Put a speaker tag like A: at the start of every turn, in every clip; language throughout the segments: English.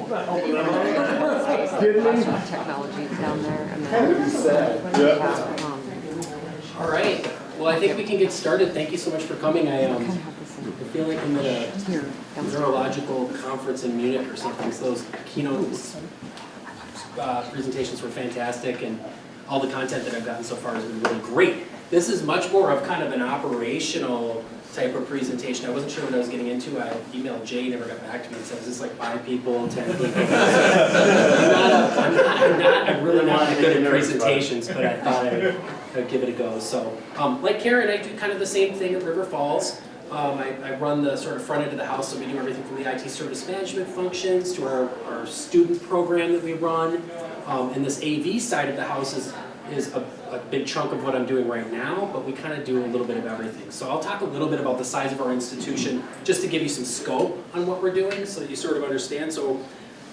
A: Technology down there. And
B: Kind of sad.
C: All right. Well, I think we can get started. Thank you so much for coming. I feel like I'm at a neurological conference in Munich or something. So those keynote presentations were fantastic, and all the content that I've gotten so far has been really great. This is much more of kind of an operational type of presentation. I wasn't sure what I was getting into. I emailed Jay, never got back to me and said, is this like 5 people, 10 people? I'm really not that good at presentations, but I thought I'd give it a go. So, like Karen, I do kind of the same thing at River Falls. I run the sort of front end of the house, so we do everything from the IT service management functions to our student program that we run. And this AV side of the house is a big chunk of what I'm doing right now, but we kind of do a little bit of everything. So I'll talk a little bit about the size of our institution, just to give you some scope on what we're doing, so that you sort of understand. So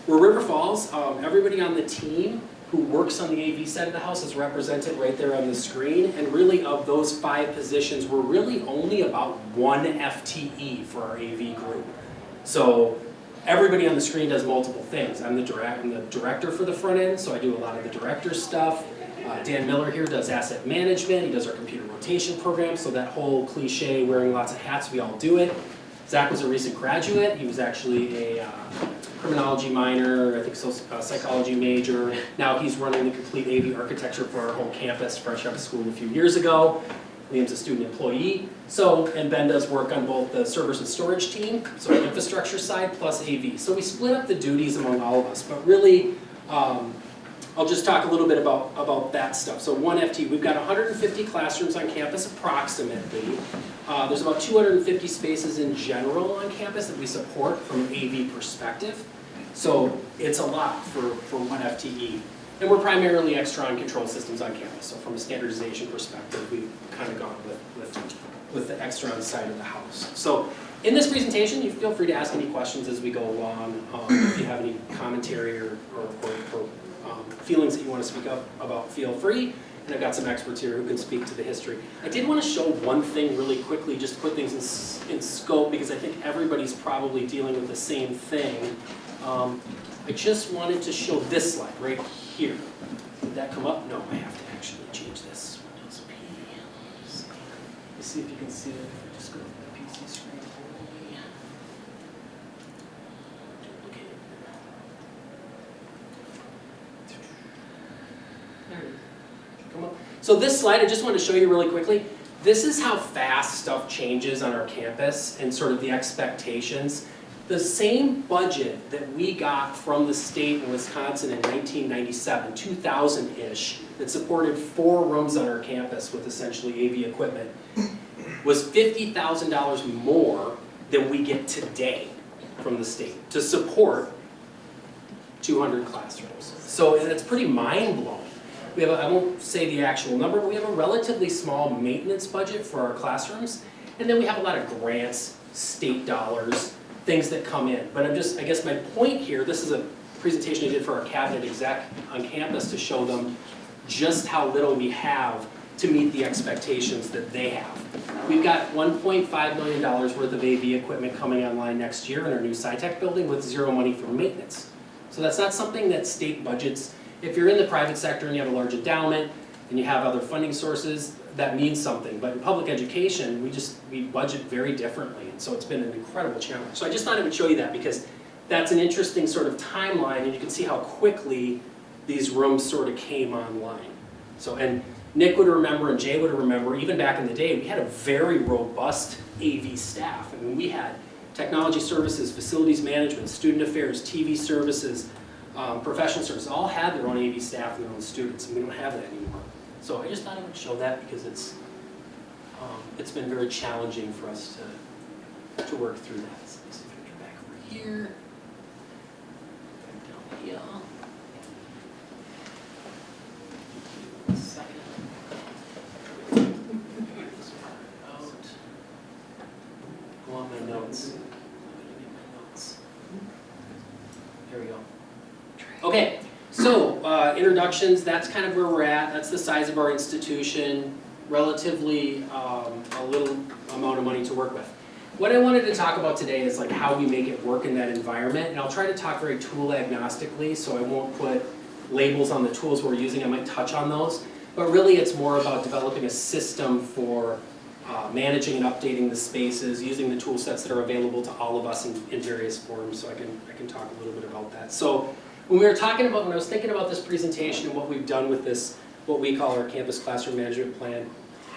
C: we're River Falls. Everybody on the team who works on the AV side of the house is represented right there on the screen, and really of those 5 positions, we're really only about 1 FTE for our AV group. So everybody on the screen does multiple things. I'm the director for the front end, so I do a lot of the director stuff. Dan Miller here does asset management. He does our computer rotation program, so that whole cliche, wearing lots of hats, we all do it. Zach was a recent graduate. He was actually a criminology minor, I think psychology major. Now he's running the complete AV architecture for our whole campus, fresh out of school a few years ago. Liam's a student employee. And Ben does work on both the servers and storage team, so the infrastructure side plus AV. So we split up the duties among all of us, but really, I'll just talk a little bit about that stuff. So 1 FT, we've got 150 classrooms on campus approximately. There's about 250 spaces in general on campus that we support from an AV perspective. So it's a lot for 1 FTE. And we're primarily Extron control systems on campus. So from a standardization perspective, we've kind of gone with the Extron side of the house. So in this presentation, you feel free to ask any questions as we go along. If you have any commentary or feelings that you want to speak up about, feel free. And I've got some experts here who can speak to the history. I did want to show one thing really quickly, just to put things in scope, because I think everybody's probably dealing with the same thing. I just wanted to show this slide right here. Did that come up? No, I have to actually change this. Windows P. Let's see if you can see it. If I just go to the PC screen. So this slide, I just wanted to show you really quickly. This is how fast stuff changes on our campus and sort of the expectations. The same budget that we got from the state in Wisconsin in 1997, 2000-ish, that supported 4 rooms on our campus with essentially AV equipment, was $50,000 more than we get today from the state to support 200 classrooms. So it's pretty mind-blowing. We have I won't say the actual number, but we have a relatively small maintenance budget for our classrooms, and then we have a lot of grants, state dollars, things that come in. But I guess my point here, this is a presentation I did for our cabinet exec on campus to show them just how little we have to meet the expectations that they have. We've got $1.5 million worth of AV equipment coming online next year in our new SciTech building with 0 money for maintenance. So that's not something that state budgets. If you're in the private sector and you have a large endowment and you have other funding sources, that means something. But in public education, we budget very differently. And so it's been an incredible challenge. So I just thought I would show you that because that's an interesting sort of timeline, and you can see how quickly these rooms sort of came online. So, and Nick would remember and Jay would remember, even back in the day, we had a very robust AV staff. I mean, we had technology services, facilities management, student affairs, TV services, professional services, all had their own AV staff and their own students, and we don't have that anymore. So I just thought I would show that because it's been very challenging for us to work through that. So let's see if I can get back over here. Down here. One second. Out. Go on my notes. There we go. Okay, so introductions, that's kind of where we're at. That's the size of our institution, relatively a little amount of money to work with. what I wanted to talk about today is like how we make it work in that environment, and I'll try to talk very tool agnostically, so I won't put labels on the tools we're using. I might touch on those, but really it's more about developing a system for managing and updating the spaces, using the tool sets that are available to all of us in various forms, so I can talk a little bit about that. So when I was thinking about this presentation and what we've done with this, what we call our campus classroom management plan,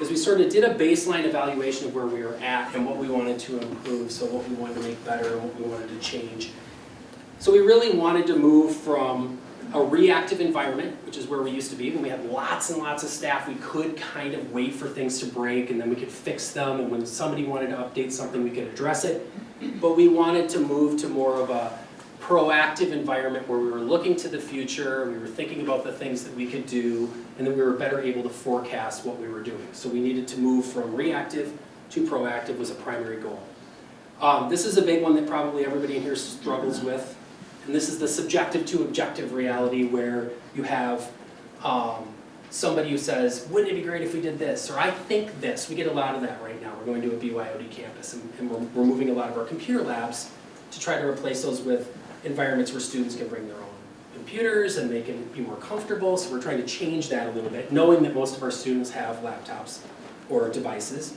C: is we sort of did a baseline evaluation of where we were at and what we wanted to improve, so what we wanted to make better and what we wanted to change. So we really wanted to move from a reactive environment, which is where we used to be. When we had lots and lots of staff, we could kind of wait for things to break and then we could fix them, and when somebody wanted to update something, we could address it. But we wanted to move to more of a proactive environment where we were looking to the future, we were thinking about the things that we could do, and that we were better able to forecast what we were doing. So we needed to move from reactive to proactive was a primary goal. This is a big one that probably everybody in here struggles with, and this is the subjective to objective reality, where you have somebody who says, wouldn't it be great if we did this, or I think this. We get a lot of that right now. We're going to a BYOD campus, and we're moving a lot of our computer labs to try to replace those with environments where students can bring their own computers and they can be more comfortable, so we're trying to change that a little bit, knowing that most of our students have laptops or devices.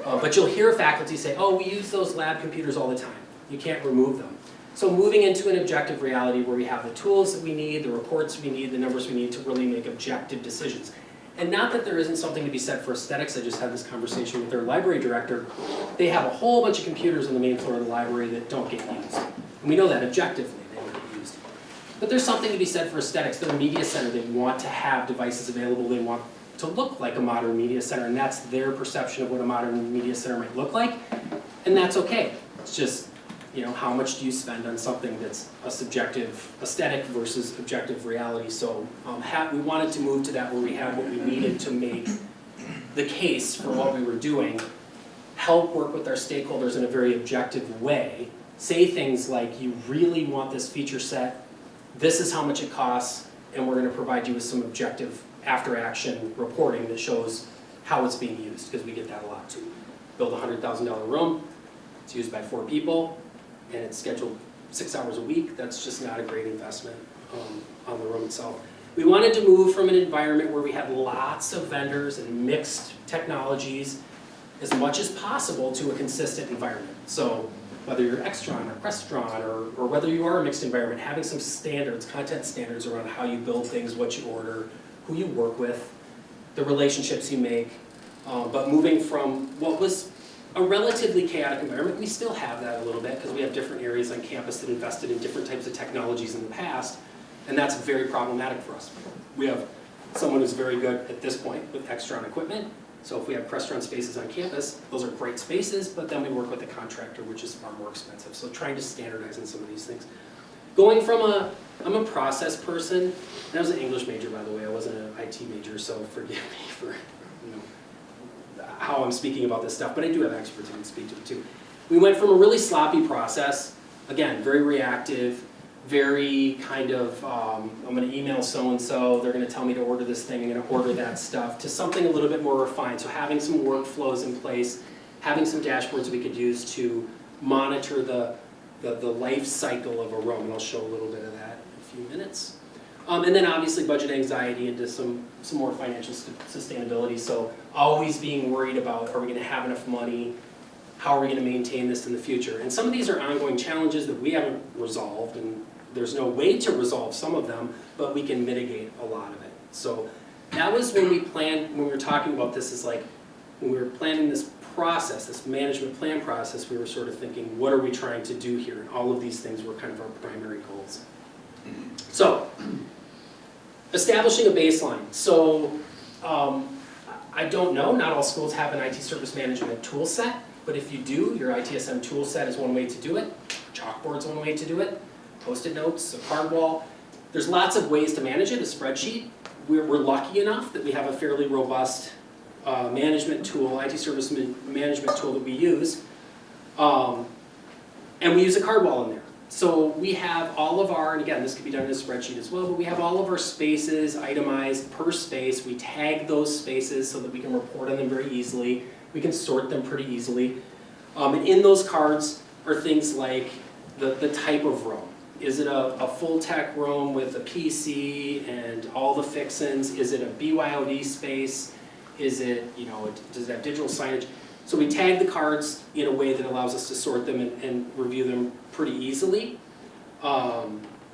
C: But you'll hear faculty say, oh, we use those lab computers all the time. You can't remove them. So moving into an objective reality where we have the tools that we need, the reports we need, the numbers we need to really make objective decisions. And not that there isn't something to be said for aesthetics. I just had this conversation with their library director. They have a whole bunch of computers on the main floor of the library that don't get used. And we know that objectively, they don't get used. But there's something to be said for aesthetics. They're a media center. They want to have devices available. They want to look like a modern media center, and that's their perception of what a modern media center might look like. And that's okay. It's just, you know, how much do you spend on something that's a subjective aesthetic versus objective reality? So we wanted to move to that where we had what we needed to make the case for what we were doing, help work with our stakeholders in a very objective way, say things like, you really want this feature set, this is how much it costs, and we're going to provide you with some objective after-action reporting that shows how it's being used, because we get that a lot too. Build a $100,000 room, it's used by 4 people, and it's scheduled 6 hours a week. That's just not a great investment on the room itself. We wanted to move from an environment where we had lots of vendors and mixed technologies as much as possible to a consistent environment. So whether you're Extron or Crestron or whether you are a mixed environment, having some standards, content standards around how you build things, what you order, who you work with, the relationships you make, but moving from what was a relatively chaotic environment. We still have that a little bit because we have different areas on campus that invested in different types of technologies in the past, and that's very problematic for us. We have someone who's very good at this point with Extron equipment, so if we have Crestron spaces on campus, those are great spaces, but then we work with a contractor, which is far more expensive. So trying to standardize on some of these things. Going from I'm a process person, and I was an English major, by the way. I wasn't an IT major, so forgive me for how I'm speaking about this stuff, but I do have experts who can speak to it too. We went from a really sloppy process, again, very reactive, very kind of, I'm going to email so-and-so, they're going to tell me to order this thing, I'm going to order that stuff, to something a little bit more refined. So having some workflows in place, having some dashboards we could use to monitor the life cycle of a room, and I'll show a little bit of that in a few minutes. And then obviously budget anxiety into some more financial sustainability. So always being worried about, are we going to have enough money? How are we going to maintain this in the future? And some of these are ongoing challenges that we haven't resolved, and there's no way to resolve some of them, but we can mitigate a lot of it. So that was when we were talking about this, is like, when we were planning this process, this management plan process, we were sort of thinking, what are we trying to do here? And all of these things were kind of our primary goals. So, establishing a baseline. So, I don't know, not all schools have an IT service management tool set, but if you do, your ITSM tool set is one way to do it. Chalkboard's one way to do it. Post-it notes, a card wall. There's lots of ways to manage it, a spreadsheet. We're lucky enough that we have a fairly robust management tool, IT service management tool that we use. And we use a card wall in there. So we have all of our, and again, this could be done in a spreadsheet as well, but we have all of our spaces itemized per space. We tag those spaces so that we can report on them very easily. We can sort them pretty easily. And in those cards are things like the type of room. Is it a full tech room with a PC and all the fixins? Is it a BYOD space? Is it, does it have digital signage? So we tag the cards in a way that allows us to sort them and review them pretty easily.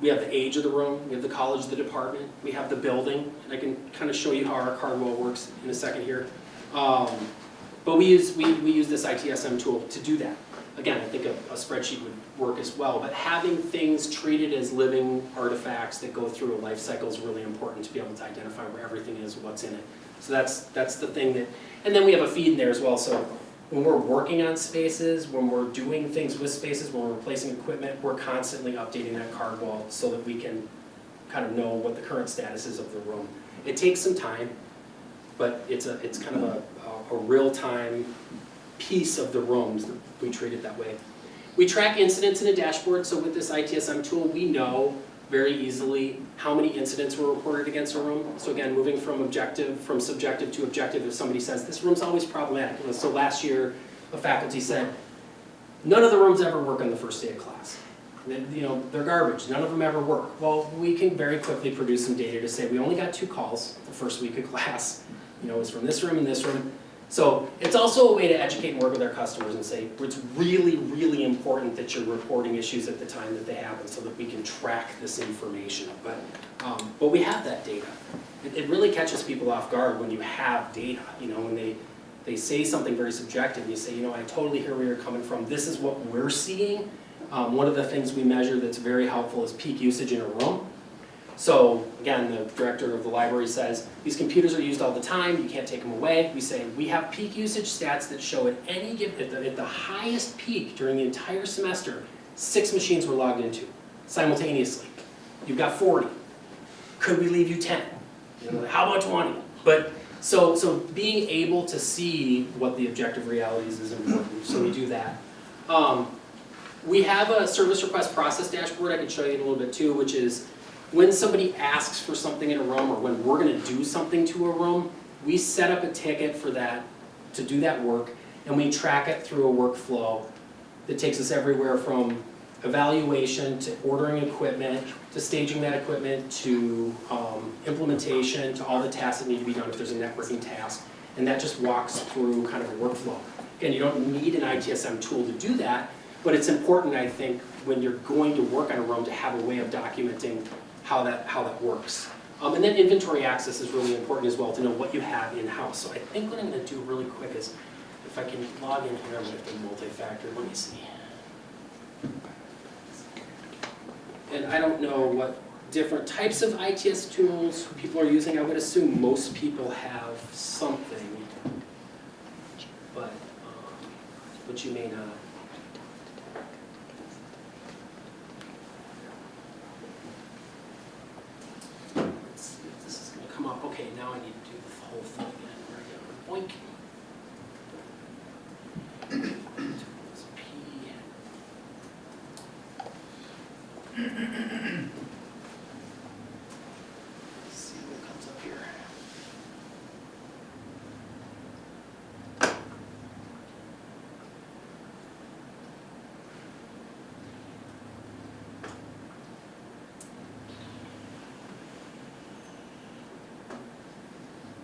C: We have the age of the room, we have the college of the department, we have the building, and I can kind of show you how our card wall works in a second here. But we use this ITSM tool to do that. Again, I think a spreadsheet would work as well, but having things treated as living artifacts that go through a life cycle is really important to be able to identify where everything is, what's in it. So that's the thing that, and then we have a feed in there as well. So when we're working on spaces, when we're doing things with spaces, when we're replacing equipment, we're constantly updating that card wall so that we can kind of know what the current status is of the room. It takes some time, but it's kind of a real-time piece of the rooms. We treat it that way. We track incidents in a dashboard, so with this ITSM tool, we know very easily how many incidents were reported against a room. So again, moving from subjective to objective, if somebody says, this room's always problematic. So last year, a faculty said, none of the rooms ever work on the first day of class. They're garbage, none of them ever work. Well, we can very quickly produce some data to say, we only got 2 calls the first week of class. It was from this room and this room. So it's also a way to educate and work with our customers and say, it's really, really important that you're reporting issues at the time that they happen so that we can track this information. But we have that data. It really catches people off guard when you have data. When they say something very subjective and you say, I totally hear where you're coming from. This is what we're seeing. One of the things we measure that's very helpful is peak usage in a room. So again, the director of the library says, these computers are used all the time, you can't take them away. We say, we have peak usage stats that show at any given, at the highest peak during the entire semester, 6 machines were logged into simultaneously. You've got 40. Could we leave you 10? How about 20? But so being able to see what the objective realities is important, so we do that. We have a service request process dashboard I can show you in a little bit too, which is when somebody asks for something in a room or when we're going to do something to a room, we set up a ticket for that, to do that work, and we track it through a workflow that takes us everywhere from evaluation to ordering equipment, to staging that equipment, to implementation, to all the tasks that need to be done if there's a networking task, and that just walks through kind of a workflow. Again, you don't need an ITSM tool to do that, but it's important, I think, when you're going to work on a room to have a way of documenting how that works. And then inventory access is really important as well, to know what you have in-house. So I think what I'm going to do really quick is, if I can log in here, I'm going to have to multi-factor. Let me see. And I don't know what different types of ITS tools people are using. I would assume most people have something, but you may not. Come up. Okay, now I need to do the whole thing again. Boink. Let's see what comes up here.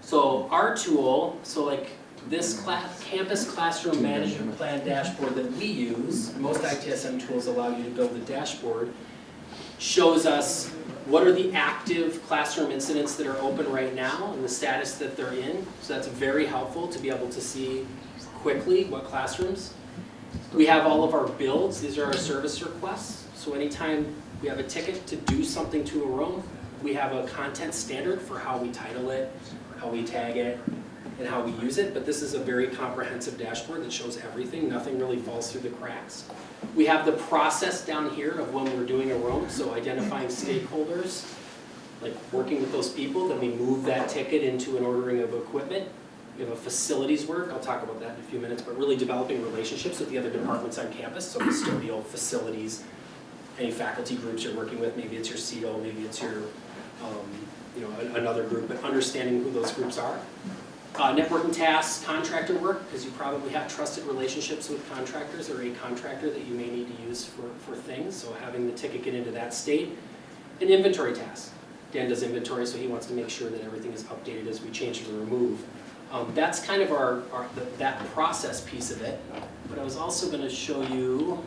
C: So our tool, so like this campus classroom management plan dashboard that we use, most ITSM tools allow you to build a dashboard, shows us what are the active classroom incidents that are open right now and the status that they're in. So that's very helpful to be able to see quickly what classrooms. We have all of our builds. These are our service requests. So anytime we have a ticket to do something to a room, we have a content standard for how we title it, how we tag it, and how we use it, but this is a very comprehensive dashboard that shows everything. Nothing really falls through the cracks. We have the process down here of when we're doing a room, so identifying stakeholders, like working with those people, then we move that ticket into an ordering of equipment. We have a facilities work, I'll talk about that in a few minutes, but really developing relationships with the other departments on campus, so custodial, facilities, any faculty groups you're working with, maybe it's your CETO, maybe it's your another group, but understanding who those groups are. Networking tasks, contractor work, because you probably have trusted relationships with contractors or a contractor that you may need to use for things, so having the ticket get into that state. And inventory tasks. Dan does inventory, so he wants to make sure that everything is updated as we change and remove. That's kind of that process piece of it. But I was also going to show you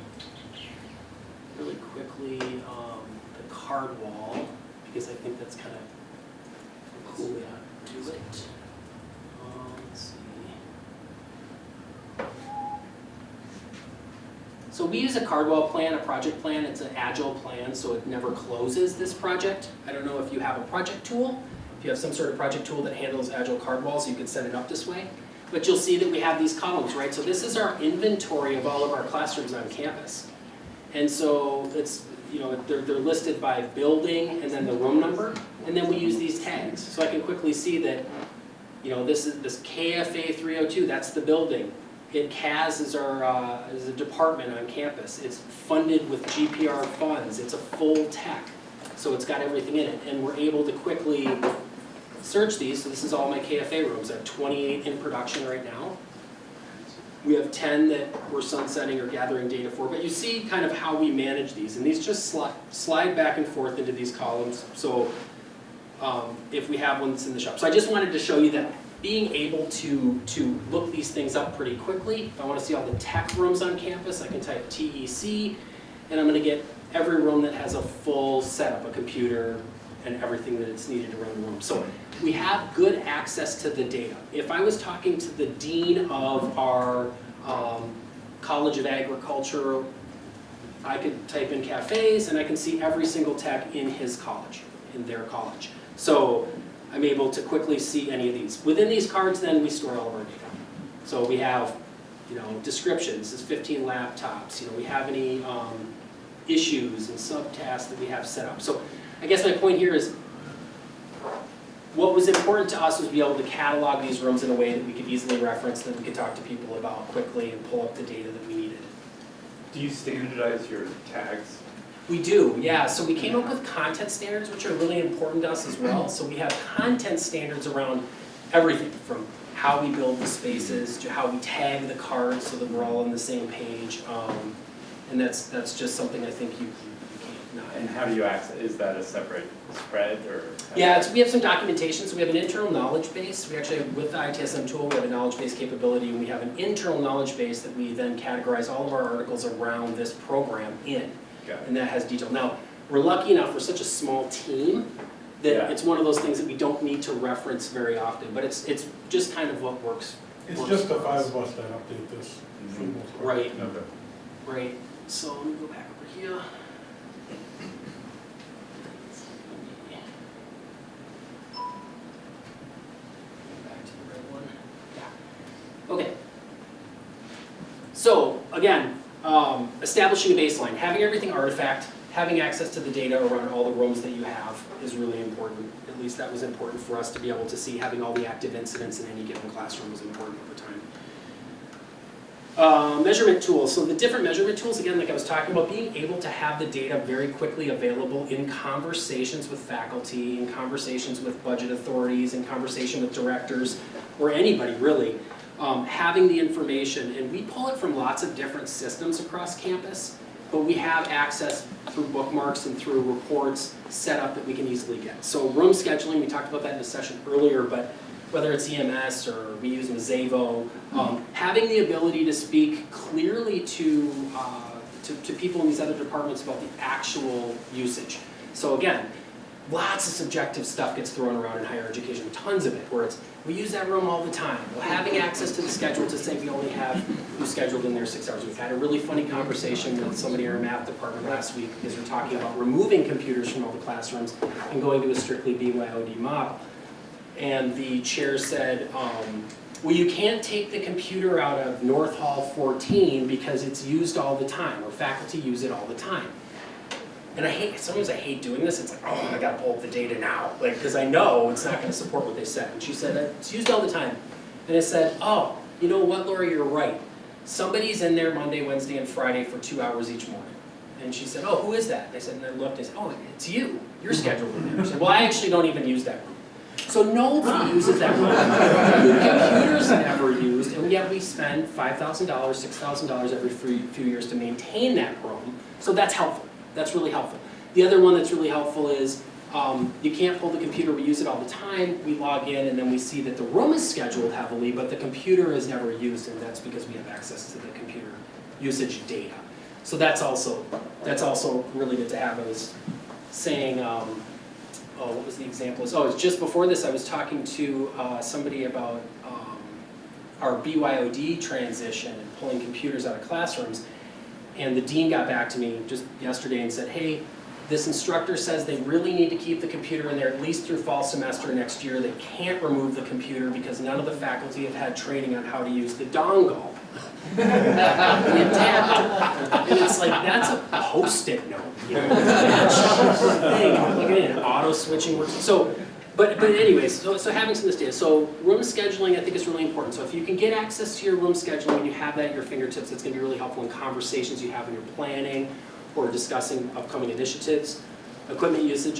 C: really quickly the card wall, because I think that's kind of a cool way to do it. Let's see. So we use a card wall plan, a project plan. It's an agile plan, so it never closes this project. I don't know if you have a project tool. If you have some sort of project tool that handles agile card walls, you could set it up this way. But you'll see that we have these columns, right? So this is our inventory of all of our classrooms on campus. And so it's, they're listed by building and then the room number, and then we use these tags. So I can quickly see that, this KFA 302, that's the building. CAS is is a department on campus. It's funded with GPR funds. It's a full tech, so it's got everything in it. And we're able to quickly search these. So this is all my KFA rooms. I have 28 in production right now. We have 10 that we're sunsetting or gathering data for. But you see kind of how we manage these. And these just slide back and forth into these columns. So if we have one that's in the shop. So I just wanted to show you that being able to look these things up pretty quickly. If I want to see all the tech rooms on campus, I can type TEC, and I'm going to get every room that has a full setup, a computer, and everything that it's needed to run the room. So we have good access to the data. If I was talking to the dean of our College of Agriculture, I could type in cafes, and I can see every single tech in his college, in their college. So I'm able to quickly see any of these. Within these cards, then, we store all of our data. So we have, descriptions. This is 15 laptops. We have any issues and subtasks that we have set up. So I guess my point here is, what was important to us was be able to catalog these rooms in a way that we could easily reference, that we could talk to people about quickly and pull up the data that we needed.
A: Do you standardize your tags?
C: We do, yeah. So we came up with content standards, which are really important to us as well. So we have content standards around everything, from how we build the spaces to how we tag the cards so that we're all on the same page. And that's just something I think you can't not.
A: And how do you access? Is that a separate spread or?
C: Yeah, we have some documentation. So we have an internal knowledge base. We actually, with the ITSM tool, we have a knowledge base capability, and we have an internal knowledge base that we then categorize all of our articles around this program in. And that has detail. Now, we're lucky enough, we're such a small team that it's one of those things that we don't need to reference very often, but it's just kind of what works.
B: It's just the five of us that update this.
C: Right.
A: Okay.
C: Right. So let me go back over here. Back to the red one. Yeah. Okay. So again, establishing a baseline, having everything artifact, having access to the data around all the rooms that you have is really important. At least that was important for us to be able to see. Having all the active incidents in any given classroom was important over time. Measurement tools. So the different measurement tools, again, like I was talking about, being able to have the data very quickly available in conversations with faculty, in conversations with budget authorities, in conversation with directors, or anybody really. Having the information, and we pull it from lots of different systems across campus, but we have access through bookmarks and through reports set up that we can easily get. So room scheduling, we talked about that in a session earlier, but whether it's EMS or we use Mazevo, having the ability to speak clearly to people in these other departments about the actual usage. So again, lots of subjective stuff gets thrown around in higher education, tons of it, where it's, we use that room all the time. Well, having access to the schedule to say we only have who's scheduled in there 6 hours. We've had a really funny conversation with somebody in our math department last week because we're talking about removing computers from all the classrooms and going to a strictly BYOD model. And the chair said, well, you can't take the computer out of North Hall 14 because it's used all the time, or faculty use it all the time. And sometimes I hate doing this. It's like, oh, I gotta pull up the data now, like, because I know it's not gonna support what they said. And she said, it's used all the time. And I said, oh, you know what, Lori, you're right. Somebody's in there Monday, Wednesday, and Friday for 2 hours each morning. And she said, oh, who is that? And I said, and I looked, and I said, oh, it's you. You're scheduled in there. I said, well, I actually don't even use that room. So nobody uses that room. The computer's never used, and yet we spend $5,000, $6,000 every few years to maintain that room. So that's helpful. That's really helpful. The other one that's really helpful is you can't pull the computer. We use it all the time. We log in, and then we see that the room is scheduled heavily, but the computer is never used, and that's because we have access to the computer usage data. So that's also really good to have. I was saying, what was the example? It's just before this I was talking to somebody about our BYOD transition and pulling computers out of classrooms, and the dean got back to me just yesterday and said, hey, this instructor says they really need to keep the computer in there at least through fall semester next year. They can't remove the computer because none of the faculty have had training on how to use the dongle. The adapter. And it's like, that's a post-it note. You know? Thing. Look at it, auto switching works. So, but anyways, so having some of this data. So room scheduling I think is really important. So if you can get access to your room scheduling and you have that at your fingertips, it's going to be really helpful in conversations you have in your planning or discussing upcoming initiatives. Equipment usage,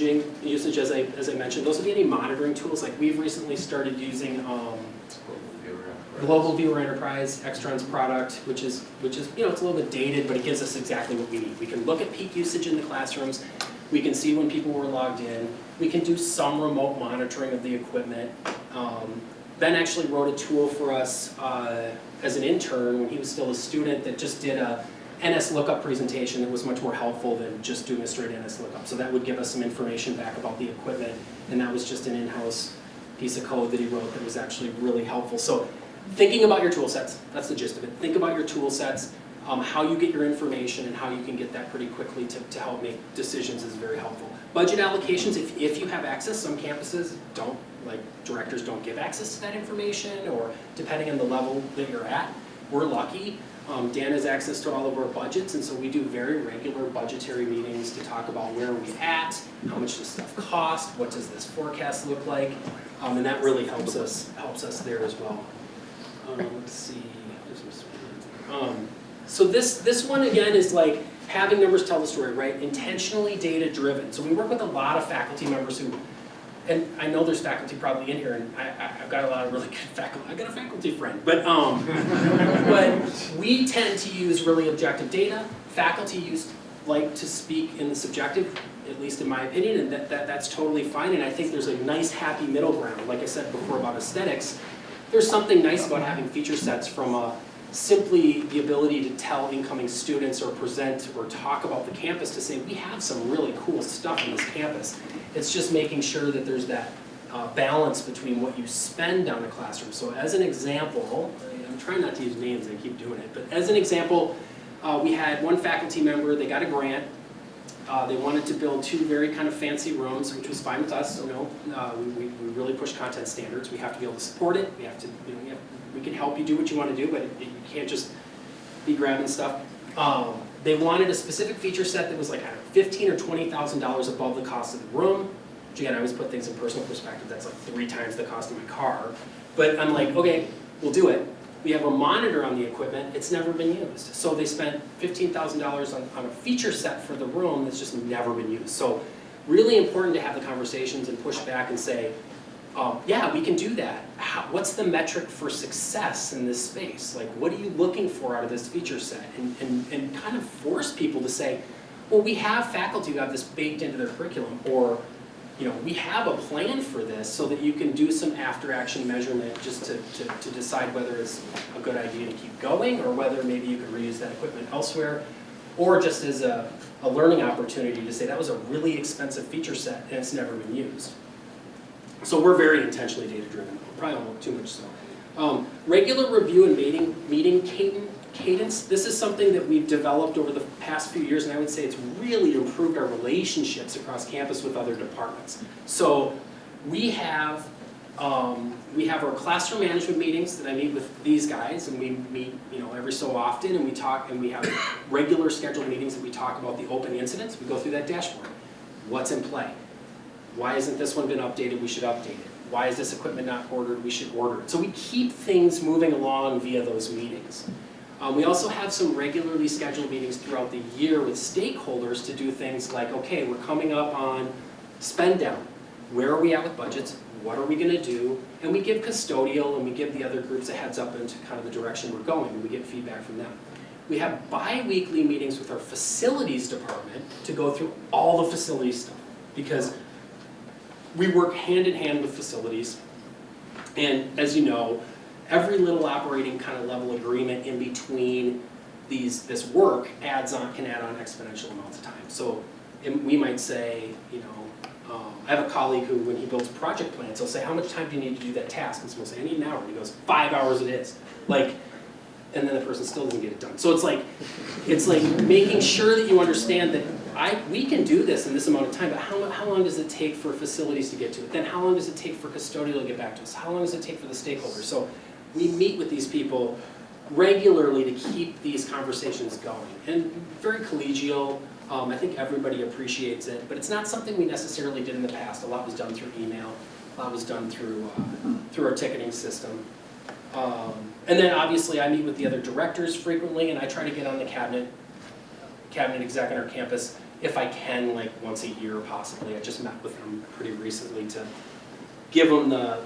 C: as I mentioned, those would be any monitoring tools. Like we've recently started using Global Viewer Enterprise, Extron's product, which is it's a little bit dated, but it gives us exactly what we need. We can look at peak usage in the classrooms. We can see when people were logged in. We can do some remote monitoring of the equipment. Ben actually wrote a tool for us as an intern when he was still a student that just did a NS lookup presentation that was much more helpful than just doing a straight NS lookup. So that would give us some information back about the equipment, and that was just an in-house piece of code that he wrote that was actually really helpful. So thinking about your tool sets, that's the gist of it. Think about your tool sets, how you get your information and how you can get that pretty quickly to help make decisions is very helpful. Budget allocations, if you have access, some campuses don't, like directors don't give access to that information, or depending on the level that you're at. We're lucky. Dan has access to all of our budgets, and so we do very regular budgetary meetings to talk about where are we at, how much does stuff cost, what does this forecast look like, and that really helps us there as well. Let's see. So this one again is like having numbers tell the story, right? Intentionally data driven. So we work with a lot of faculty members who, and I know there's faculty probably in here, and I've got a lot of really good faculty. I got a faculty friend, but we tend to use really objective data. Faculty like to speak in the subjective, at least in my opinion, and that's totally fine. And I think there's a nice happy middle ground. Like I said before about aesthetics, there's something nice about having feature sets from simply the ability to tell incoming students or present or talk about the campus to say, we have some really cool stuff in this campus. It's just making sure that there's that balance between what you spend on a classroom. So as an example, I'm trying not to use names, I keep doing it, but as an example, we had one faculty member, they got a grant. They wanted to build 2 very kind of fancy rooms, which was fine with us. So we really push content standards. We have to be able to support it. We have to, we can help you do what you want to do, but you can't just be grabbing stuff. They wanted a specific feature set that was like, I don't know, $15,000 or $20,000 above the cost of the room. Which again, I always put things in personal perspective. That's like 3 times the cost of my car. But I'm like, okay, we'll do it. We have a monitor on the equipment, it's never been used. So they spent $15,000 on a feature set for the room that's just never been used. So really important to have the conversations and push back and say, yeah, we can do that. What's the metric for success in this space? Like, what are you looking for out of this feature set? And kind of force people to say, well, we have faculty who have this baked into their curriculum, or we have a plan for this so that you can do some after-action measurement just to decide whether it's a good idea to keep going or whether maybe you could reuse that equipment elsewhere, or just as a learning opportunity to say that was a really expensive feature set and it's never been used. So we're very intentionally data-driven, probably not too much so. Regular review and meeting cadence, this is something that we've developed over the past few years, and I would say it's really improved our relationships across campus with other departments. So we have our classroom management meetings that I meet with these guys, and we meet every so often, and we talk, and we have regular scheduled meetings that we talk about the open incidents. We go through that dashboard. What's in play? Why hasn't this one been updated? We should update it. Why is this equipment not ordered? We should order it. So we keep things moving along via those meetings. We also have some regularly scheduled meetings throughout the year with stakeholders to do things like, okay, we're coming up on spend down. Where are we at with budgets? what are we gonna do? And we give custodial and we give the other groups a heads up into kind of the direction we're going, and we get feedback from them. We have bi-weekly meetings with our facilities department to go through all the facility stuff, because we work hand in hand with facilities. And as you know, every little operating kind of level agreement in between this work can add on exponential amounts of time. So we might say, you know, I have a colleague who, when he builds project plans, he'll say, how much time do you need to do that task? And someone will say, I need an hour. And he goes, 5 hours it is. Like, and then the person still doesn't get it done. So it's like making sure that you understand that we can do this in this amount of time, but how long does it take for facilities to get to it? Then how long does it take for custodial to get back to us? How long does it take for the stakeholders? So we meet with these people regularly to keep these conversations going. And very collegial. I think everybody appreciates it, but it's not something we necessarily did in the past. A lot was done through email. A lot was done through our ticketing system. And then obviously I meet with the other directors frequently, and I try to get on the cabinet exec on our campus if I can, like once a year possibly. I just met with them pretty recently to give them the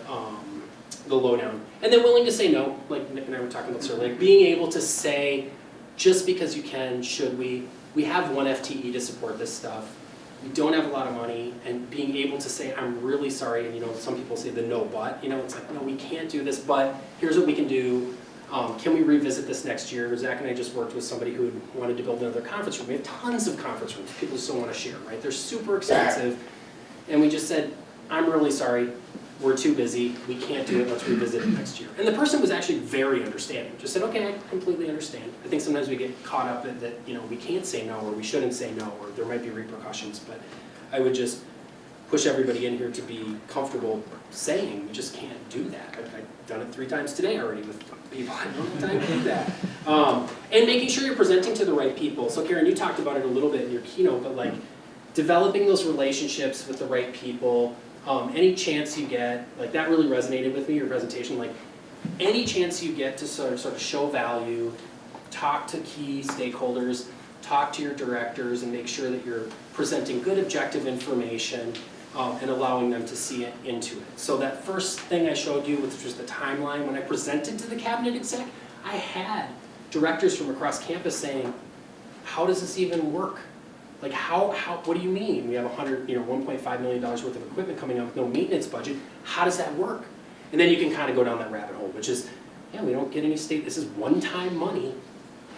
C: lowdown. And then willing to say no, like Nick and I were talking about this earlier, like being able to say, just because you can, should we? We have 1 FTE to support this stuff. We don't have a lot of money, and being able to say, I'm really sorry, and you know, some people say the no but, you know, it's like, no, we can't do this, but here's what we can do. Can we revisit this next year? Zach and I just worked with somebody who wanted to build another conference room. We have tons of conference rooms. People just don't want to share, right? They're super expensive. And we just said, I'm really sorry. We're too busy. We can't do it. Let's revisit it next year. And the person was actually very understanding. Just said, okay, I completely understand. I think sometimes we get caught up in that, you know, we can't say no, or we shouldn't say no, or there might be repercussions. But I would just push everybody in here to be comfortable saying we just can't do that. I've done it 3 times today already with people. I don't have time to do that. And making sure you're presenting to the right people. So Karen, you talked about it a little bit in your keynote, but like developing those relationships with the right people. Any chance you get, like that really resonated with me, your presentation, like any chance you get to sort of show value, talk to key stakeholders, talk to your directors, and make sure that you're presenting good objective information and allowing them to see it into it. So that first thing I showed you, which was the timeline, when I presented to the cabinet exec, I had directors from across campus saying, how does this even work? Like what do you mean? We have $1.5 million worth of equipment coming up with no maintenance budget. How does that work? And then you can kind of go down that rabbit hole, which is, yeah, we don't get any state, this is one-time money.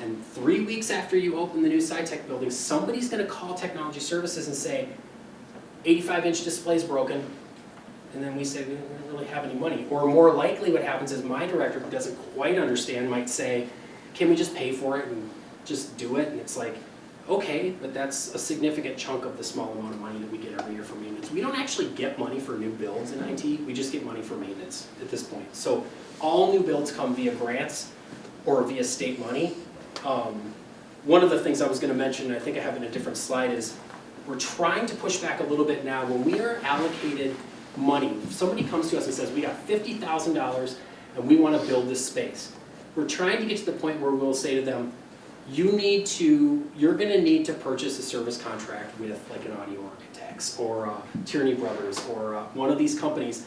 C: And 3 weeks after you open the new SciTech building, somebody's gonna call technology services and say, 85-inch display's broken. And then we say, we don't really have any money. Or more likely what happens is my director, who doesn't quite understand, might say, can we just pay for it and just do it? And it's like, okay, but that's a significant chunk of the small amount of money that we get every year for maintenance. We don't actually get money for new builds in IT, we just get money for maintenance at this point. So all new builds come via grants or via state money. One of the things I was going to mention, and I think I have in a different slide, is we're trying to push back a little bit now. When we are allocated money, if somebody comes to us and says, we got $50,000 and we want to build this space, we're trying to get to the point where we'll say to them, you're going to need to purchase a service contract with like an Audio Architects or Tierney Brothers or one of these companies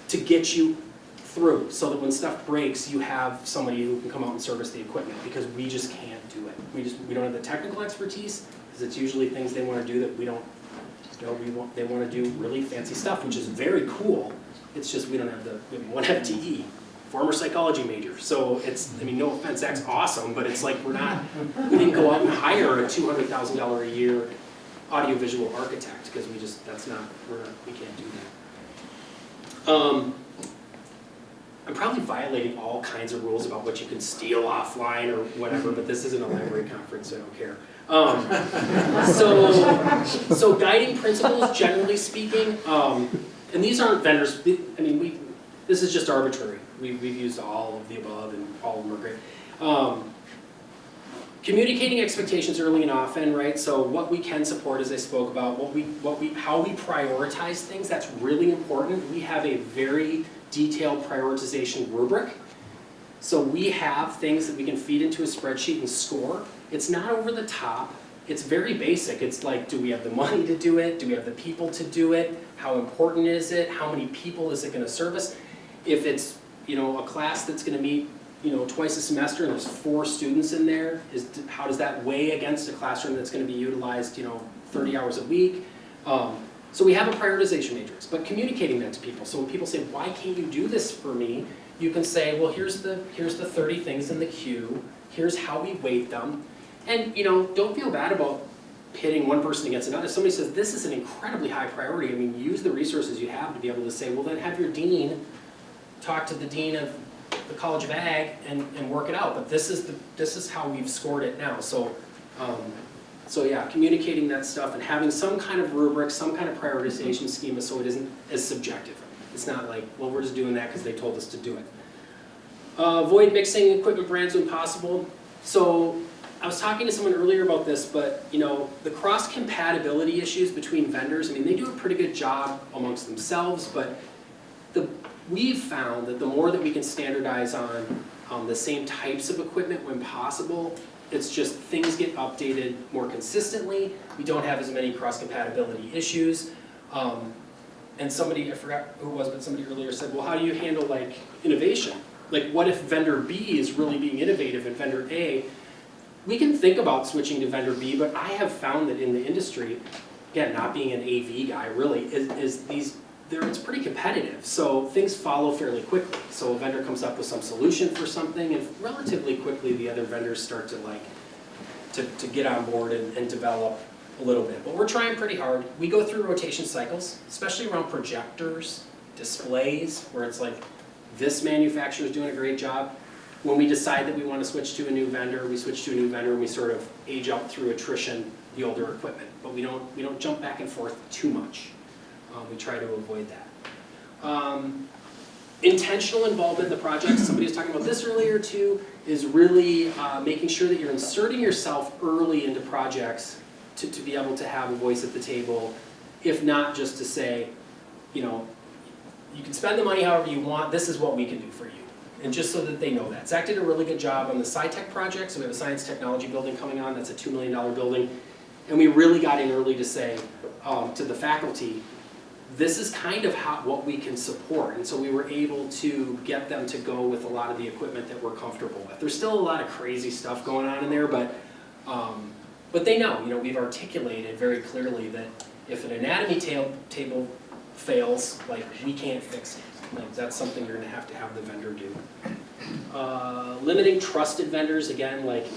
C: to get you through, so that when stuff breaks, you have somebody who can come out and service the equipment, because we just can't do it. We don't have the technical expertise, because it's usually things they want to do that we don't. They want to do really fancy stuff, which is very cool. It's just we don't have we have 1 FTE. Former psychology major, so it's, I mean, no offense, Zach's awesome, but it's like we didn't go out and hire a $200,000 a year audiovisual architect, because we can't do that. I'm probably violating all kinds of rules about what you can steal offline or whatever, but this isn't a library conference, so I don't care. So guiding principles, generally speaking, and these aren't vendors, I mean, this is just arbitrary. We've used all of the above, and all of them are great. Communicating expectations early and often, right? So what we can support, as I spoke about, how we prioritize things, that's really important. We have a very detailed prioritization rubric. So we have things that we can feed into a spreadsheet and score. It's not over the top. it's very basic. It's like, do we have the money to do it? Do we have the people to do it? How important is it? How many people is it gonna service? If it's, you know, a class that's gonna meet, you know, twice a semester and there's 4 students in there, how does that weigh against a classroom that's gonna be utilized, you know, 30 hours a week? So we have a prioritization matrix, but communicating that to people. So when people say, why can't you do this for me? You can say, well, here's the 30 things in the queue. Here's how we weight them. And, you know, don't feel bad about pitting one person against another. If somebody says, this is an incredibly high priority, I mean, use the resources you have to be able to say, well, then have your dean talk to the dean of the College of Ag and work it out. But this is how we've scored it now. So, so yeah, communicating that stuff and having some kind of rubric, some kind of prioritization schema so it isn't as subjective. It's not like, well, we're just doing that because they told us to do it. Avoid mixing equipment brands when possible. So I was talking to someone earlier about this, but you know, the cross-compatibility issues between vendors, I mean, they do a pretty good job amongst themselves, but we've found that the more that we can standardize on the same types of equipment when possible, it's just things get updated more consistently. We don't have as many cross-compatibility issues. And somebody, I forgot who it was, but somebody earlier said, well, how do you handle like innovation? Like what if vendor B is really being innovative and vendor A? We can think about switching to vendor B, but I have found that in the industry, again, not being an AV guy really, it's pretty competitive. So things follow fairly quickly. So a vendor comes up with some solution for something and relatively quickly the other vendors start to like, to get on board and develop a little bit. But we're trying pretty hard. We go through rotation cycles, especially around projectors, displays, where it's like, this manufacturer is doing a great job. When we decide that we want to switch to a new vendor, we switch to a new vendor and we sort of age up through attrition the older equipment. But we don't jump back and forth too much. We try to avoid that. Intentional involvement in the project, somebody was talking about this earlier too, is really making sure that you're inserting yourself early into projects to be able to have a voice at the table, if not just to say, you know, you can spend the money however you want, this is what we can do for you. And just so that they know that. Zach did a really good job on the SciTech project, so we have a science technology building coming on, that's a $2 million building. And we really got in early to say to the faculty, this is kind of what we can support. And so we were able to get them to go with a lot of the equipment that we're comfortable with. There's still a lot of crazy stuff going on in there, but they know, you know, we've articulated very clearly that if an anatomy table fails, like we can't fix it. Like that's something you're gonna have the vendor do. Limiting trusted vendors, again, like,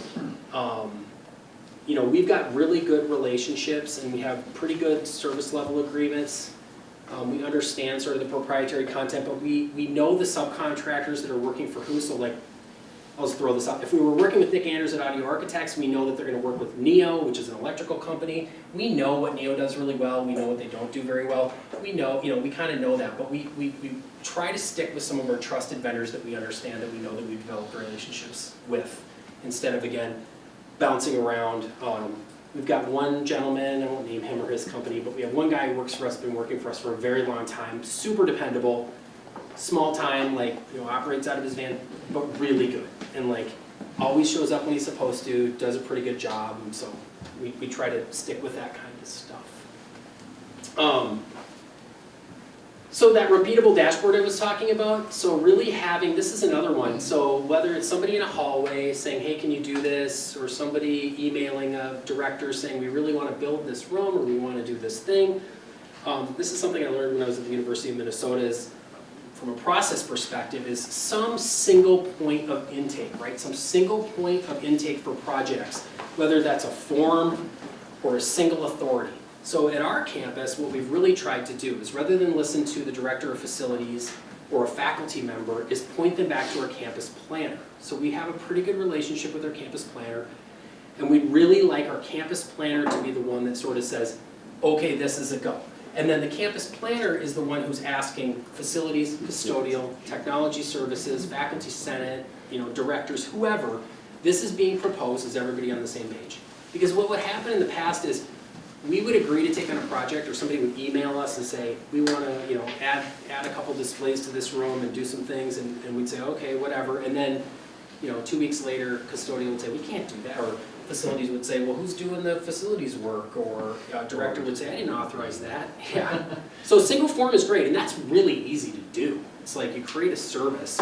C: you know, we've got really good relationships and we have pretty good service level agreements. We understand sort of the proprietary content, but we know the subcontractors that are working for who, so like, I'll just throw this out. If we were working with Nick Anders at Audio Architects, we know that they're going to work with Neo, which is an electrical company. We know what Neo does really well. We know what they don't do very well. We know, you know, we kind of know that, but we try to stick with some of our trusted vendors that we understand, that we know that we've developed relationships with, instead of, again, bouncing around. We've got one gentleman, I won't name him or his company, but we have one guy who works for us, been working for us for a very long time, super dependable, small time, like, you know, operates out of his van, but really good. And like, always shows up when he's supposed to, does a pretty good job, and so we try to stick with that kind of stuff. So that repeatable dashboard I was talking about, so really having, this is another one, so whether it's somebody in a hallway saying, hey, can you do this, or somebody emailing a director saying, we really want to build this room, or we want to do this thing. This is something I learned when I was at the University of Minnesota, is from a process perspective, is some single point of intake, right? Some single point of intake for projects, whether that's a form or a single authority. So at our campus, what we've really tried to do is, rather than listen to the director of facilities or a faculty member, is point them back to our campus planner. So we have a pretty good relationship with our campus planner, and we'd really like our campus planner to be the one that sort of says, okay, this is a go. And then the campus planner is the one who's asking facilities, custodial, technology services, faculty senate, you know, directors, whoever, this is being proposed, is everybody on the same page? Because what would happen in the past is, we would agree to take on a project, or somebody would email us and say, we want to, you know, add a couple displays to this room and do some things, and we'd say, okay, whatever. And then, you know, 2 weeks later, custodian would say, we can't do that, or facilities would say, well, who's doing the facilities work? Or director would say, I didn't authorize that. Yeah. So single form is great, and that's really easy to do. It's like you create a service,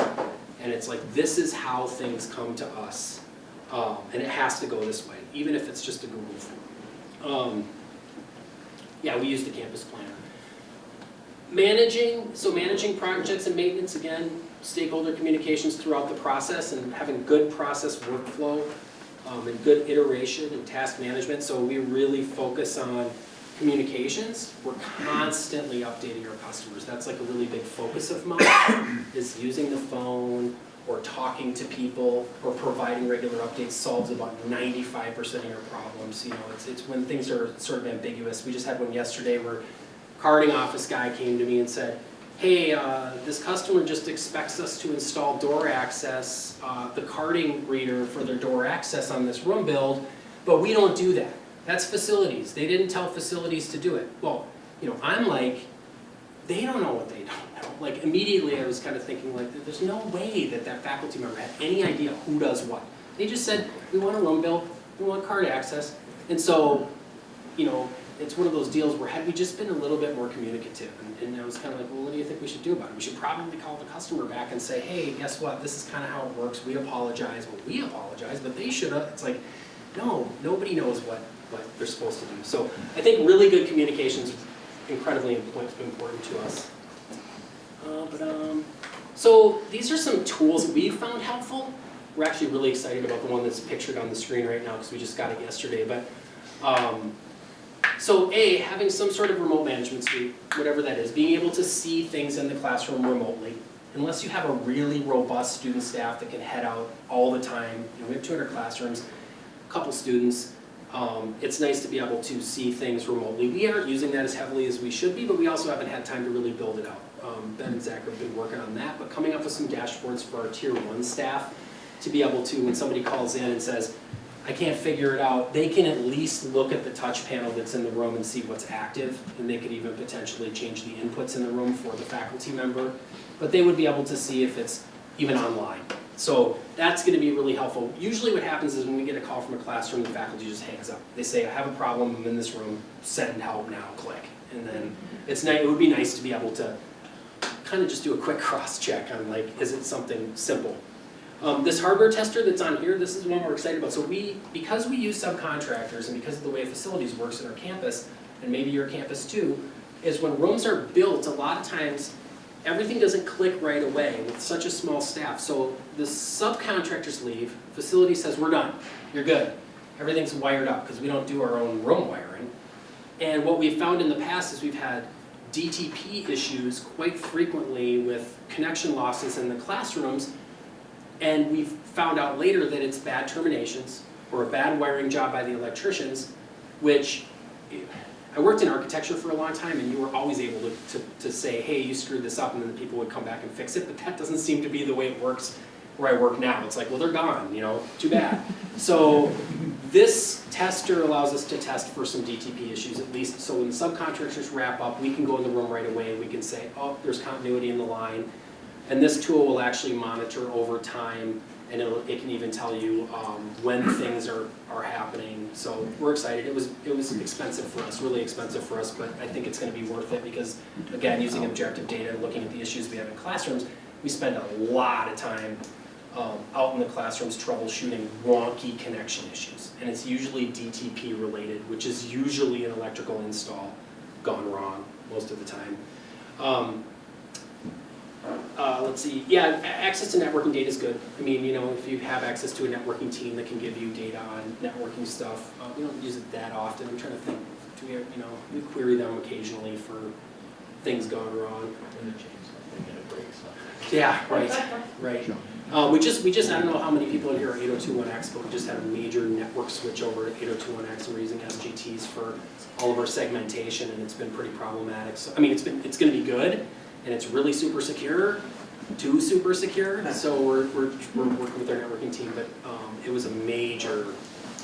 C: and it's like, this is how things come to us. And it has to go this way, even if it's just a Google form. Yeah, we use the campus planner. Managing projects and maintenance, again, stakeholder communications throughout the process and having good process workflow and good iteration and task management. So we really focus on communications. We're constantly updating our customers. That's like a really big focus of mine, is using the phone or talking to people or providing regular updates solves about 95% of your problems. You know, it's when things are sort of ambiguous. We just had one yesterday where carding office guy came to me and said, hey, this customer just expects us to install door access, the carding reader for their door access on this room build, but we don't do that. That's facilities. They didn't tell facilities to do it. Well, you know, I'm like, they don't know what they don't know. Like immediately I was kind of thinking like, there's no way that that faculty member had any idea who does what. They just said, we want a room build, we want card access. And so, you know, it's one of those deals where had we just been a little bit more communicative, and I was kind of like, well, what do you think we should do about it? We should probably call the customer back and say, hey, guess what? This is kind of how it works. We apologize. Well, we apologize, but they should have. It's like, no, nobody knows what they're supposed to do. So I think really good communication is incredibly important to us. So these are some tools that we've found helpful. We're actually really excited about the one that's pictured on the screen right now because we just got it yesterday. But so having some sort of remote management suite, whatever that is, being able to see things in the classroom remotely, unless you have a really robust student staff that can head out all the time. You know, we have 200 classrooms, a couple students. It's nice to be able to see things remotely. We aren't using that as heavily as we should be, but we also haven't had time to really build it out. Ben and Zach have been working on that, but coming up with some dashboards for our Tier 1 staff to be able to, when somebody calls in and says, I can't figure it out, they can at least look at the touch panel that's in the room and see what's active, and they could even potentially change the inputs in the room for the faculty member, but they would be able to see if it's even online. So that's going to be really helpful. Usually what happens is when we get a call from a classroom, the faculty just hangs up. They say, I have a problem, I'm in this room, send help now, click. And then it's nice, it would be nice to be able to kind of just do a quick cross-check on like, is it something simple? This hardware tester that's on here, this is the one we're excited about. So because we use subcontractors and because of the way facilities works in our campus, and maybe your campus too, is when rooms are built, a lot of times everything doesn't click right away with such a small staff. So the subcontractors leave, facility says, we're done, you're good. Everything's wired up because we don't do our own room wiring. And what we've found in the past is we've had DTP issues quite frequently with connection losses in the classrooms. And we've found out later that it's bad terminations or a bad wiring job by the electricians, which I worked in architecture for a long time and you were always able to say, hey, you screwed this up, and then the people would come back and fix it, but that doesn't seem to be the way it works where I work now. It's like, well, they're gone, you know, too bad. So this tester allows us to test for some DTP issues at least, so when the subcontractors wrap up, we can go in the room right away and we can say, oh, there's continuity in the line. And this tool will actually monitor over time, and it can even tell you when things are happening. So we're excited. It was expensive for us, really expensive for us, but I think it's going to be worth it because, again, using objective data and looking at the issues we have in classrooms, we spend a lot of time out in the classrooms troubleshooting wonky connection issues. And it's usually DTP related, which is usually an electrical install gone wrong most of the time. Let's see, yeah, access to networking data is good. I mean, you know, if you have access to a networking team that can give you data on networking stuff, we don't use it that often. I'm trying to think, do we, you know, we query them occasionally for things going wrong. Yeah, right. We just, I don't know how many people in here are 802.1x, but we just had a major network switch over to 802.1x, and we're using SGTs for all of our segmentation, and it's been pretty problematic. So, I mean, it's going to be good. And it's really super secure, too super secure. So we're working with our networking team, but it was a major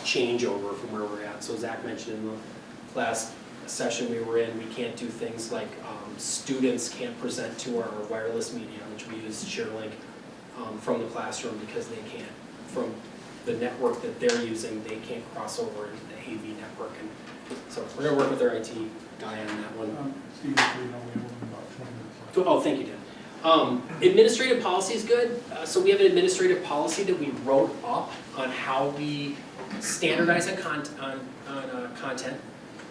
C: changeover from where we're at. So Zach mentioned in the last session we were in, we can't do things like students can't present to our wireless media, which we use ShareLink from the classroom because they can't, from the network that they're using, they can't cross over into the AV network. And so we're gonna work with our IT guy on that one.
B: Steve, you know, we have about 20 minutes left.
C: Oh, thank you, Dan. Administrative policy is good. So we have an administrative policy that we wrote up on how we standardize content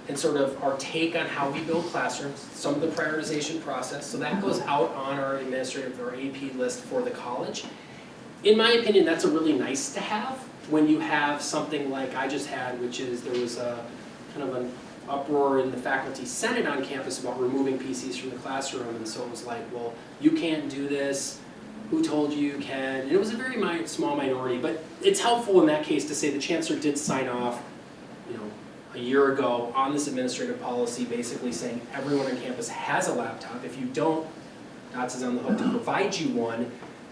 C: and sort of our take on how we build classrooms, some of the prioritization process. So that goes out on our administrative or AP list for the college. In my opinion, that's a really nice to have when you have something like I just had, which is there was a kind of an uproar in the faculty senate on campus about removing PCs from the classroom, and so it was like, well, you can't do this, who told you you can? And it was a very small minority, but it's helpful in that case to say the chancellor did sign off, you know, a year ago on this administrative policy, basically saying everyone on campus has a laptop. If you don't, DOTS is on the hook to provide you one,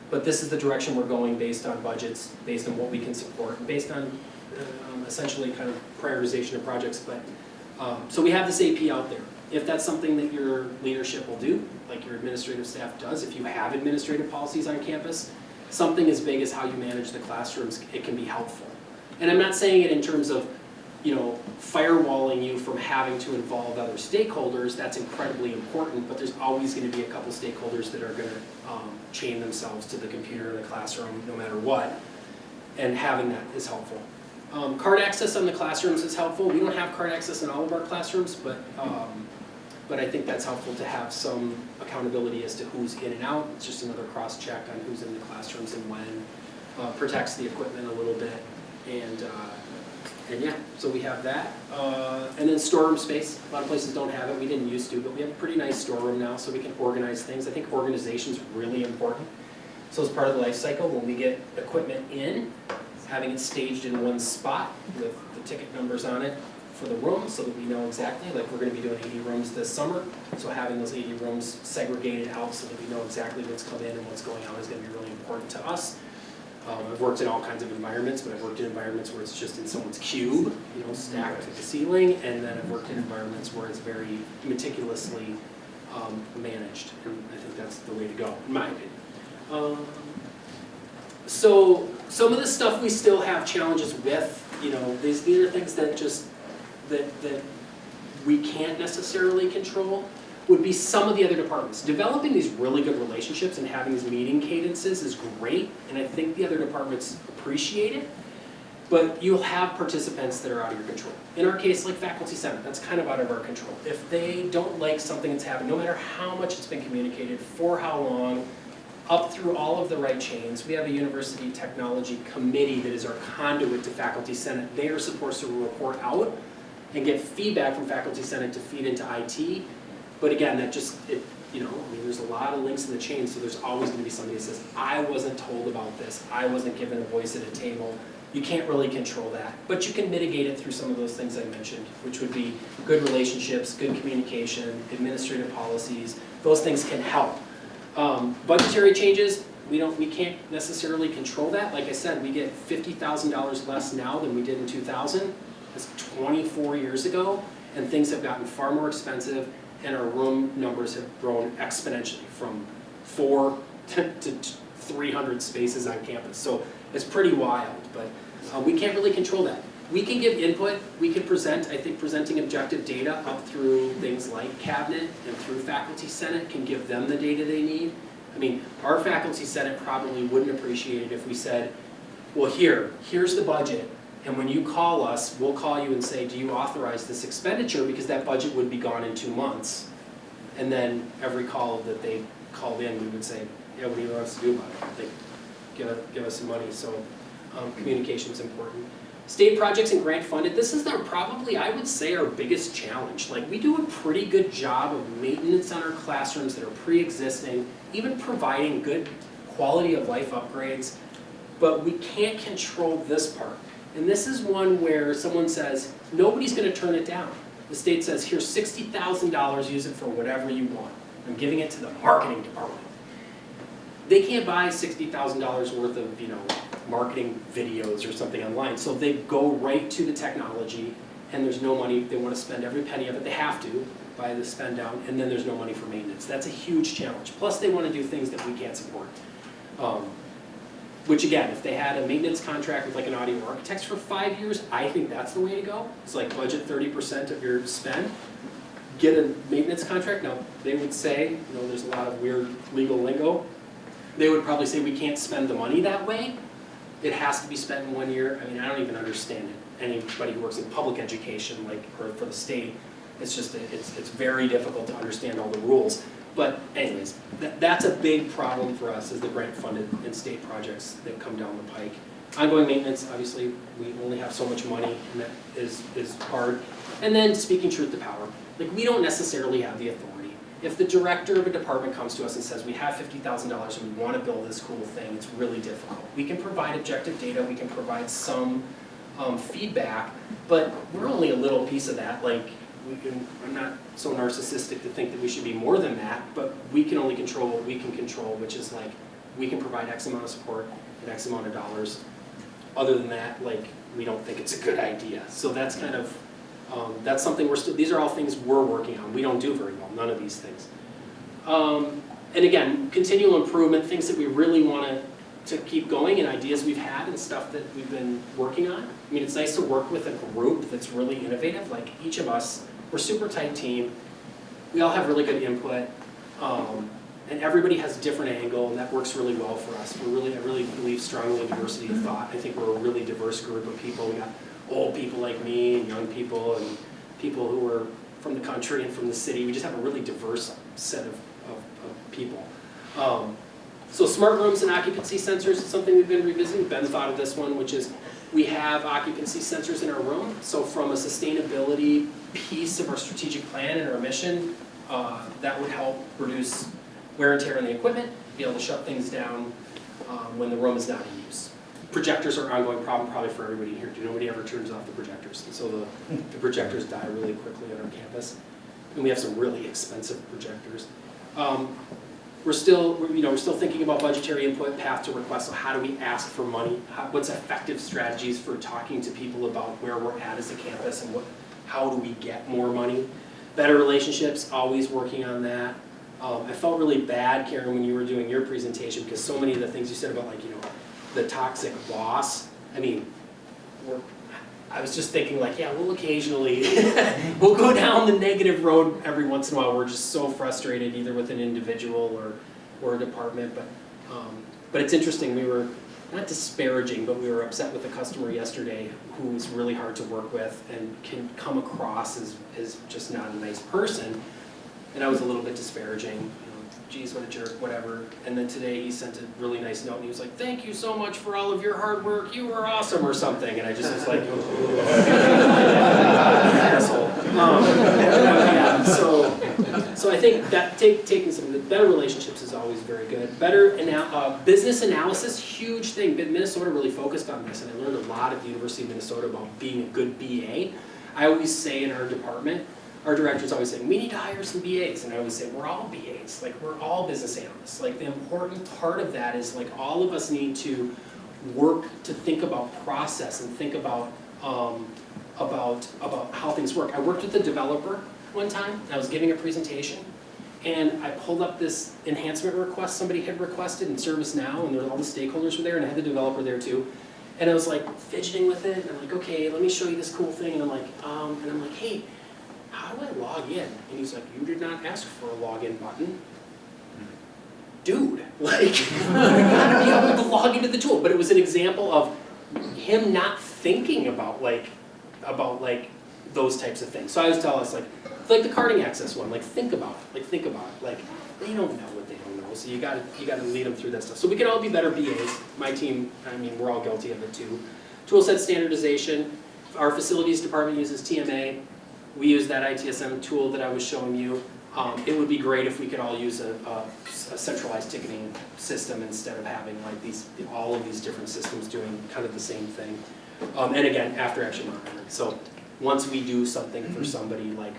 C: but this is the direction we're going based on budgets, based on what we can support, and based on essentially kind of prioritization of projects. But so we have this AP out there. If that's something that your leadership will do, like your administrative staff does, if you have administrative policies on campus, something as big as how you manage the classrooms, it can be helpful. And I'm not saying it in terms of, you know, firewalling you from having to involve other stakeholders. That's incredibly important, but there's always going to be a couple stakeholders that are going to chain themselves to the computer in the classroom no matter what, and having that is helpful. Card access on the classrooms is helpful. We don't have card access in all of our classrooms, but I think that's helpful to have some accountability as to who's in and out. It's just another cross-check on who's in the classrooms and when. Protects the equipment a little bit, and yeah, so we have that. And then storeroom space. A lot of places don't have it. We didn't used to, but we have a pretty nice storeroom now, so we can organize things. I think organization is really important. So as part of the life cycle, when we get equipment in, having it staged in one spot with the ticket numbers on it for the room so that we know exactly, like we're going to be doing 80 rooms this summer, so having those 80 rooms segregated out so that we know exactly what's come in and what's going out is going to be really important to us. I've worked in all kinds of environments, but I've worked in environments where it's just in someone's cube, you know, stacked to the ceiling, and then I've worked in environments where it's very meticulously managed, and I think that's the way to go, in my opinion. So some of the stuff we still have challenges with, you know, these are things that just, that we can't necessarily control, would be some of the other departments. Developing these really good relationships and having these meeting cadences is great, and I think the other departments appreciate it, but you'll have participants that are out of your control. In our case, like Faculty Senate, that's kind of out of our control. If they don't like something that's happened, no matter how much it's been communicated, for how long, up through all of the right chains. We have a University Technology Committee that is our conduit to Faculty Senate. They are supposed to report out and get feedback from Faculty Senate to feed into IT. But again, that just, you know, I mean, there's a lot of links in the chain, so there's always going to be somebody that says, I wasn't told about this, I wasn't given a voice at a table. You can't really control that, but you can mitigate it through some of those things I mentioned, which would be good relationships, good communication, administrative policies. Those things can help. Budgetary changes, we can't necessarily control that. Like I said, we get $50,000 less now than we did in 2000. That's 24 years ago, and things have gotten far more expensive, and our room numbers have grown exponentially from 4 to 300 spaces on campus. So it's pretty wild, but we can't really control that. We can give input, we can present. I think presenting objective data up through things like Cabinet and through Faculty Senate can give them the data they need. I mean, our Faculty Senate probably wouldn't appreciate it if we said, well, here's the budget, and when you call us, we'll call you and say, do you authorize this expenditure, because that budget would be gone in 2 months. And then every call that they called in, we would say, yeah, what do you want us to do about it? They give us some money, so communication is important. State projects and grant funded, this is probably, I would say, our biggest challenge. Like, we do a pretty good job of maintenance on our classrooms that are pre-existing, even providing good quality of life upgrades, but we can't control this part. And this is one where someone says, nobody's gonna turn it down. The state says, here's $60,000, use it for whatever you want. I'm giving it to the marketing department. They can't buy $60,000 worth of, you know, marketing videos or something online. So they go right to the technology, and there's no money. They want to spend every penny of it. They have to buy the spend down, and then there's no money for maintenance. That's a huge challenge. Plus, they want to do things that we can't support. Which again, if they had a maintenance contract with like an audio architect for 5 years, I think that's the way to go. It's like budget 30% of your spend, get a maintenance contract. Now, they would say, you know, there's a lot of weird legal lingo. They would probably say we can't spend the money that way. It has to be spent in 1 year. I mean, I don't even understand it. Anybody who works in public education, like for the state, it's just, it's very difficult to understand all the rules. But anyways, that's a big problem for us is the grant funded and state projects that come down the pike. Ongoing maintenance, obviously, we only have so much money and that is hard. And then speaking truth to power, like we don't necessarily have the authority. If the director of a department comes to us and says, we have $50,000 and we want to build this cool thing, it's really difficult. We can provide objective data, we can provide some feedback, but we're only a little piece of that. Like, I'm not so narcissistic to think that we should be more than that, but we can only control what we can control, which is like, we can provide X amount of support and X amount of dollars. Other than that, like, we don't think it's a good idea. So that's kind of, that's something these are all things we're working on. We don't do very well, none of these things. And again, continual improvement, things that we really want to keep going and ideas we've had and stuff that we've been working on. I mean, it's nice to work with a group that's really innovative. Like each of us, we're a super tight team. We all have really good input. And everybody has a different angle, and that works really well for us. I really believe strongly in diversity of thought. I think we're a really diverse group of people. We got old people like me, and young people, and people who are from the country and from the city. We just have a really diverse set of people. So smart rooms and occupancy sensors is something we've been revisiting. Ben thought of this one, which is we have occupancy sensors in our room. So from a sustainability piece of our strategic plan and our mission, that would help reduce wear and tear on the equipment, be able to shut things down when the room is not in use. Projectors are an ongoing problem probably for everybody here. Nobody ever turns off the projectors. And so the projectors die really quickly on our campus. And we have some really expensive projectors. We're still thinking about budgetary input, path to request. So how do we ask for money? What's effective strategies for talking to people about where we're at as a campus and how do we get more money? Better relationships, always working on that. I felt really bad, Karen, when you were doing your presentation because so many of the things you said about like, the toxic boss. I mean, I was just thinking like, yeah, we'll occasionally, we'll go down the negative road every once in a while. We're just so frustrated either with an individual or a department. But it's interesting, we were not disparaging, but we were upset with a customer yesterday who was really hard to work with and can come across as just not a nice person. And I was a little bit disparaging, geez, what a jerk, whatever. And then today he sent a really nice note and he was like, thank you so much for all of your hard work, you were awesome or something. And I just was like, asshole. Yeah, so I think that taking some of the better relationships is always very good. Better business analysis, huge thing. Minnesota really focused on this and I learned a lot at the University of Minnesota about being a good BA. I always say in our department, our director's always saying, we need to hire some BAs. And I always say, we're all BAs. Like, we're all business analysts. Like, the important part of that is, like, all of us need to work to think about process and think about how things work. I worked with a developer one time. I was giving a presentation. And I pulled up this enhancement request somebody had requested in ServiceNow. And all the stakeholders were there. And I had the developer there, too. And I was, like, fidgeting with it. And I'm like, OK, let me show you this cool thing. And I'm like, hey, how do I log in? And he's like, you did not ask for a login button. Dude, like, you gotta be able to log into the tool. But it was an example of him not thinking about those types of things. So I always tell us, like the carding access one, think about it. Like, they don't know what they don't know. So you gotta lead them through that stuff. So we can all be better BAs. My team, I mean, we're all guilty of it too. Toolset standardization. Our facilities department uses TMA. We use that ITSM tool that I was showing you. It would be great if we could all use a centralized ticketing system instead of having like all of these different systems doing kind of the same thing. And again, after action monitoring. So once we do something for somebody, like,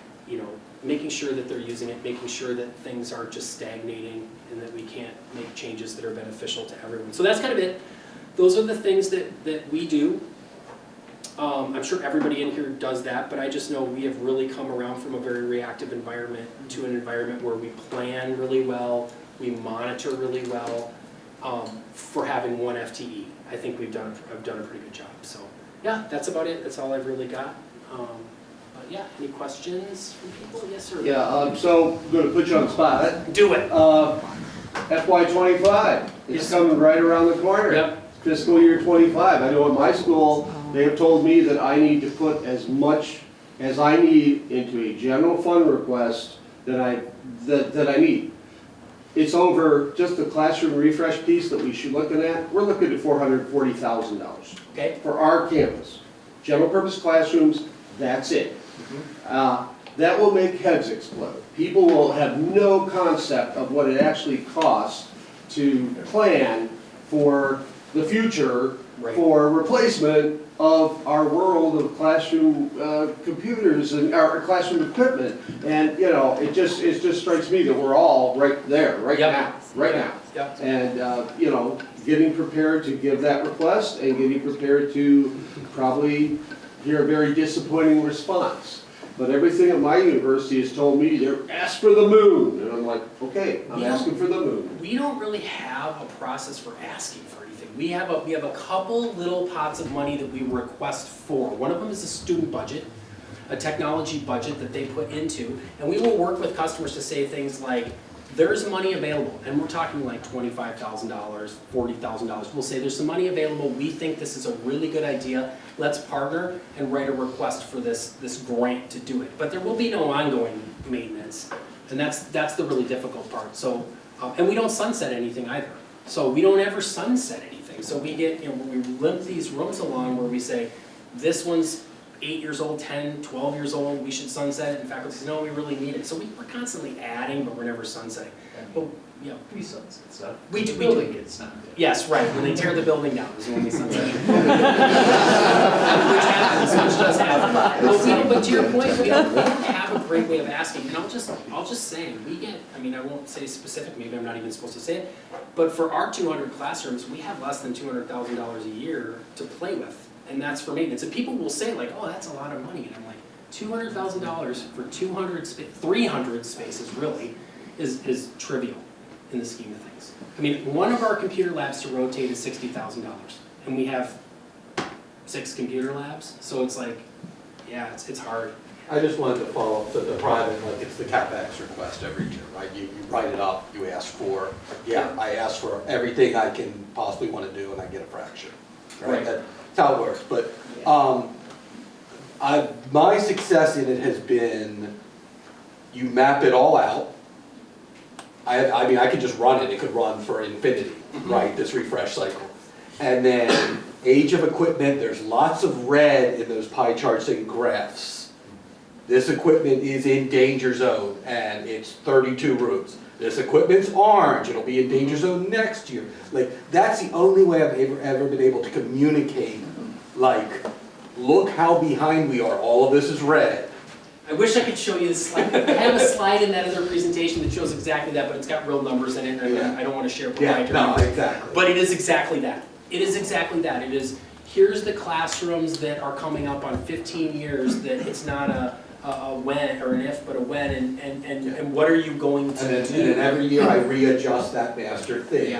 C: making sure that they're using it, making sure that things aren't just stagnating and that we can't make changes that are beneficial to everyone. So that's kind of it. Those are the things that we do. I'm sure everybody in here does that, but I just know we have really come around from a very reactive environment to an environment where we plan really well, we monitor really well, for having one FTE. I think I've done a pretty good job. So yeah, that's about it. That's all I've really got. But yeah, any questions from people? Yes, sir.
D: Yeah, so I'm going to put you on the spot.
C: Do it.
D: FY25 is coming right around the corner.
C: Yep.
D: Fiscal year 25. I know at my school, they have told me that I need to put as much as I need into a general fund request that I need. It's over just the classroom refresh piece that we should looking at. We're looking at $440,000
C: Okay.
D: for our campus. General purpose classrooms, that's it. That will make heads explode. People will have no concept of what it actually costs to plan for the future,
C: Right.
D: for replacement of our world of classroom computers and our classroom equipment. And you know, it just strikes me that we're all right there, right now.
C: Yep.
D: And you know, getting prepared to give that request and getting prepared to probably hear a very disappointing response. But everything at my university has told me, they're ask for the moon. And I'm like, okay, I'm asking for the moon.
C: We don't really have a process for asking for anything. We have a couple little pots of money that we request for. One of them is a student budget, a technology budget that they put into, and we will work with customers to say things like, there's money available, and we're talking like $25,000, $40,000. We'll say there's some money available, we think this is a really good idea, let's partner and write a request for this grant to do it. But there will be no ongoing maintenance, and that's the really difficult part. So, and we don't sunset anything either. So we don't ever sunset anything. So we get, we limp these rooms along where we say, this one's 8 years old, 10, 12 years old, we should sunset it, and faculty says, no, we really need it. So we're constantly adding, but we're never sunsetting. But, yeah.
E: We sunset stuff.
C: We do.
E: Building gets done.
C: Yes, right, when they tear the building down is when we sunset it. Which happens, which does happen. But to your point, we don't have a great way of asking, and I'll just say, we get, I mean, I won't say specific, maybe I'm not even supposed to say it, but for our 200 classrooms, we have less than $200,000 a year to play with. And that's for maintenance. And people will say like, oh, that's a lot of money. And I'm like, $200,000 for 300 spaces really is trivial in the scheme of things. I mean, one of our computer labs to rotate is $60,000. And we have 6 computer labs. So it's like, yeah, it's hard.
F: I just wanted to follow up to the private, like it's the CapEx request every year, right? You write it up, you ask for, I ask for everything I can possibly want to do and I get a fraction, right? That's how it works, but my success in it has been, you map it all out. I mean, I could just run it, it could run for infinity, right, this refresh cycle. And then age of equipment, there's lots of red in those pie charts and graphs. This equipment is in danger zone and it's 32 rooms. This equipment's orange, it'll be in danger zone next year. Like, that's the only way I've ever been able to communicate, like, look how behind we are, all of this is red.
C: I wish I could show you this slide. I have a slide in that other presentation that shows exactly that, but it's got real numbers in it, and I don't want to share proprietary.
F: Yeah, no, exactly.
C: But it is exactly that. It is exactly that. It is, here's the classrooms that are coming up on 15 years that it's not a when or an if, but a when, and what are you going to do?
F: And then every year I readjust that master thing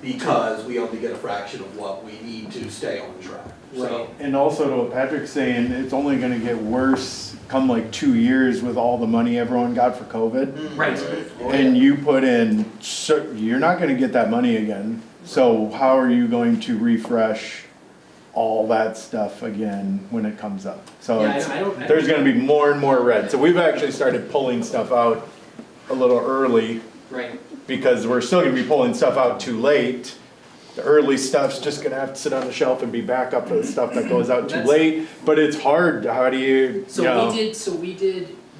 F: because we only get a fraction of what we need to stay on track. So.
B: And also to what Patrick's saying, it's only gonna get worse come like 2 years with all the money everyone got for COVID.
C: Right.
B: And you put in, you're not gonna get that money again. So how are you going to refresh all that stuff again when it comes up? So there's gonna be more and more red. So we've actually started pulling stuff out a little early.
C: Right.
B: Because we're still gonna be pulling stuff out too late. The early stuff's just gonna have to sit on the shelf and be back up for the stuff that goes out too late. But it's hard, how do you,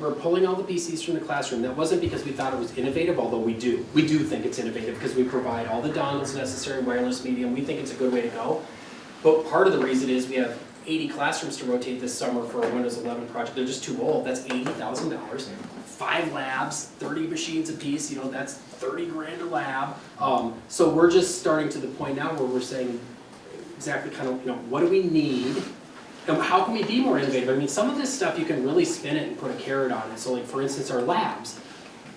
C: we're pulling all the PCs from the classroom. That wasn't because we thought it was innovative, although we do think it's innovative because we provide all the dongles necessary, wireless medium, we think it's a good way to go. But part of the reason is we have 80 classrooms to rotate this summer for a Windows 11 project. They're just too old. That's $80,000. 5 labs, 30 machines apiece, that's 30 grand a lab. So we're just starting to the point now where we're saying exactly kind of, what do we need? And how can we be more innovative? I mean, some of this stuff you can really spin it and put a carrot on it. So like, for instance, our labs.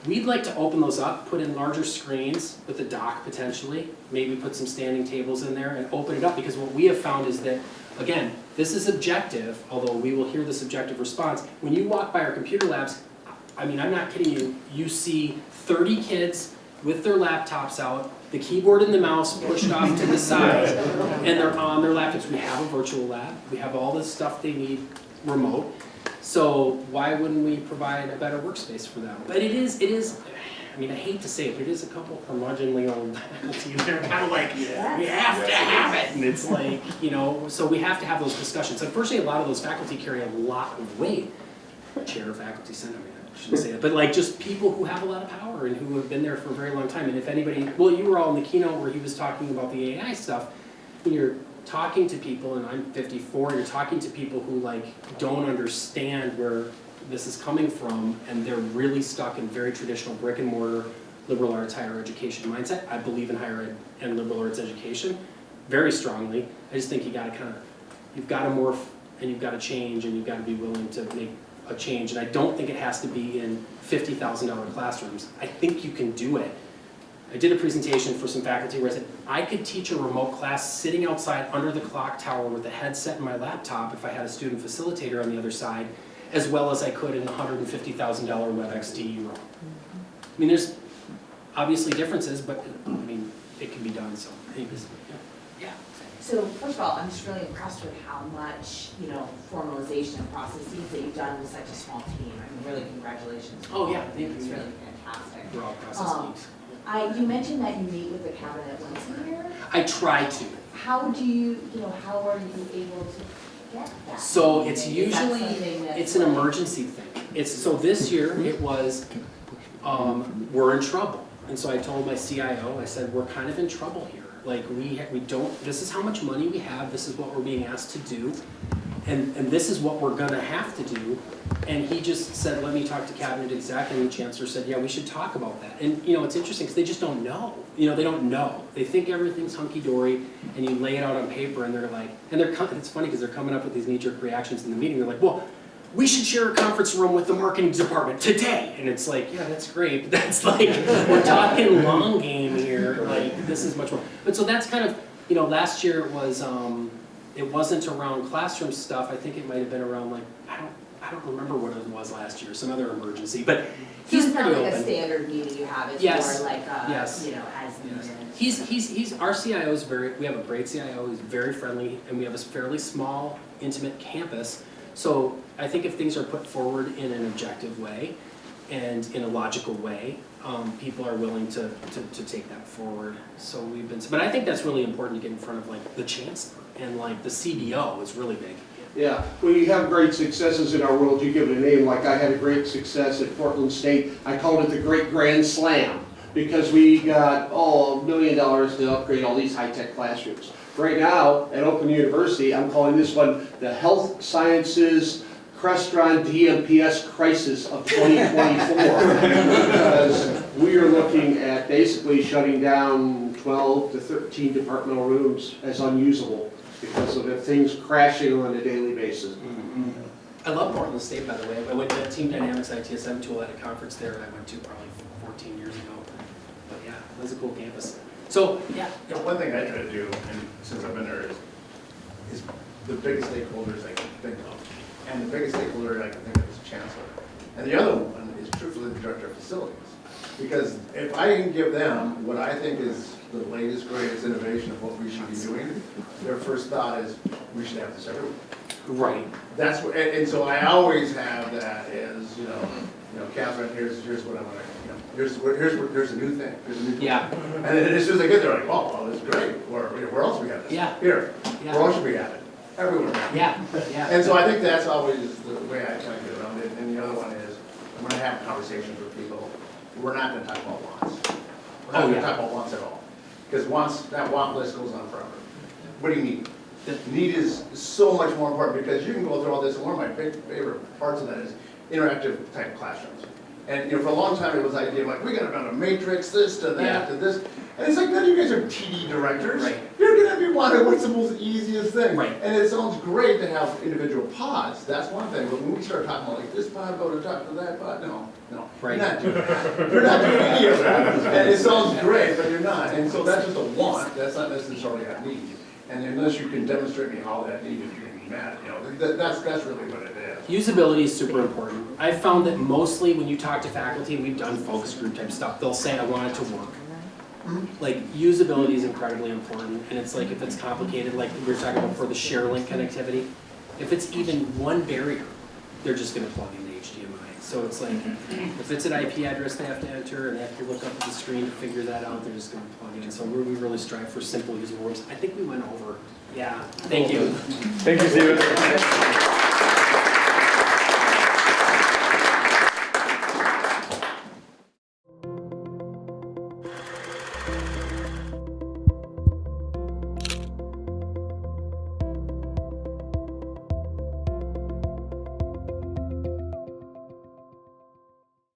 C: We'd like to open those up, put in larger screens with a dock potentially, maybe put some standing tables in there and open it up, because what we have found is that, again, this is objective, although we will hear the subjective response. When you walk by our computer labs, I mean, I'm not kidding you, you see 30 kids with their laptops out, the keyboard and the mouse pushed off to the side, and they're on their laptops. We have a virtual lab, we have all this stuff they need remote. So why wouldn't we provide a better workspace for them? But it is, I mean, I hate to say it, but it is a couple curmudgeonly old faculty that are kind of like, we have to have it. And it's like, you know, so we have to have those discussions. Unfortunately, a lot of those faculty carry a lot of weight. Chair of faculty senate, I shouldn't say that, but like just people who have a lot of power and who have been there for a very long time. And if anybody, well, you were all in the keynote where he was talking about the AI stuff, when you're talking to people, and I'm 54, you're talking to people who like don't understand where this is coming from, and they're really stuck in very traditional brick and mortar liberal arts higher education mindset. I believe in higher ed and liberal arts education very strongly. I just think you gotta kind of, you've gotta morph and you've gotta change and you've gotta be willing to make a change. And I don't think it has to be in $50,000 classrooms. I think you can do it. I did a presentation for some faculty where I said, I could teach a remote class sitting outside under the clock tower with a headset and my laptop if I had a student facilitator on the other side, as well as I could in a $150,000 WebEx DE room. I mean, there's obviously differences, but I mean, it can be done, so anyways, yeah.
E: So first of all, I'm just really impressed with how much, you know, formalization of processes that you've done with such a small team. I mean, really congratulations.
C: Oh yeah, thank you.
E: It's really fantastic.
C: We're all process geeks.
E: You mentioned that you meet with the cabinet once a year.
C: I try to.
E: How do you, how are you able to get that?
C: So it's
E: Is that
C: usually,
E: something that's
C: it's an
E: like-
C: emergency thing. It's, so this year it was, we're in trouble. And so I told my CIO, I said, we're kind of in trouble here. Like we don't, this is how much money we have, this is what we're being asked to do, and this is what we're gonna have to do. And he just said, let me talk to cabinet exec, and the chancellor said, yeah, we should talk about that. And you know, it's interesting because they just don't know. You know, they don't know. They think everything's hunky-dory, and you lay it out on paper, and they're like, and it's funny because they're coming up with these knee-jerk reactions in the meeting. They're like, well, we should share a conference room with the marketing department today. And it's like, yeah, that's great, but that's like, we're talking long game here, like, this is much more. But so that's kind of, you know, last year it was, it wasn't around classroom stuff. I think it might have been around like, I don't remember what it was last year, some other emergency, but he's
E: So it's
C: pretty
E: not like
C: open.
E: a standard meeting you have, it's
C: Yes.
E: more like a,
C: Yes.
E: you know, as needed.
C: He's, our CIO is we have a great CIO, he's very friendly, and we have a fairly small, intimate campus. So I think if things are put forward in an objective way and in a logical way, people are willing to take that forward. So we've been, but I think that's really important to get in front of like the chancellor and like the CBO is really big.
D: Yeah, when you have great successes in our world, you give it a name. Like I had a great success at Portland State. I called it the Great Grand Slam because we got, $1 million to upgrade all these high-tech classrooms. Right now, at Open University, I'm calling this one the Health Sciences Crestron DMPS Crisis of 2024. Because we are looking at basically shutting down 12 to 13 departmental rooms as unusable because of the things crashing on a daily basis.
C: I love Portland State, by the way. I went to Team Dynamics ITSM tool at a conference there I went to probably 14 years ago. But yeah, it was a cool campus. So, yeah.
G: You know, one thing I try to do, and since I've been there, is the biggest stakeholders I can think of. And the biggest stakeholder I can think of is the chancellor. And the other one is truthfully the director of facilities. Because if I can give them what I think is the latest, greatest innovation of what we should be doing, their first thought is, we should have this everywhere.
C: Right.
G: That's what, and so I always have that as, you know, Catherine, here's what I want to, here's a new thing, here's a new thing.
C: Yeah.
G: And then as soon as I get there, like, oh, this is great. Where else we have this?
C: Yeah.
G: Here.
C: Yeah.
G: Where else should we have it? Everywhere.
C: Yeah, yeah.
G: And so I think that's always the way I kind of get around it. And the other one is, when I have conversations with people, we're not going to talk about wants. We're not going to talk about wants at all. Because wants, that want list goes on forever. What do you need? Need is so much more important because you can go through all this, and one of my favorite parts of that is interactive type classrooms. And, for a long time, it was the idea of like, we gotta run a matrix, this to that to this. And it's like, none of you guys are TD directors.
C: Right.
G: You're gonna be wondering what's the most easiest thing.
C: Right.
G: And it sounds great to have individual pods, that's one thing, but when we start talking about like this pod, go to talk to that pod, no,
C: Right.
G: you're not doing that. You're not doing any of that. And it sounds great, but you're not. And so that's just a want, that's not necessarily a need. And unless you can demonstrate me how that need is being met, that's really what it is.
C: Usability is super important. I've found that mostly when you talk to faculty, and we've done focus group type stuff, they'll say, I want it to work. Like, usability is incredibly important, and it's like, if it's complicated, like we were talking about for the share link connectivity, if it's even one barrier, they're just gonna plug in the HDMI. So it's like, if it's an IP address they have to enter, and they have to look up at the screen to figure that out, they're just gonna plug in. So we really strive for simple usable words. I think we went over. Yeah, thank you.
B: Thank you, Steven.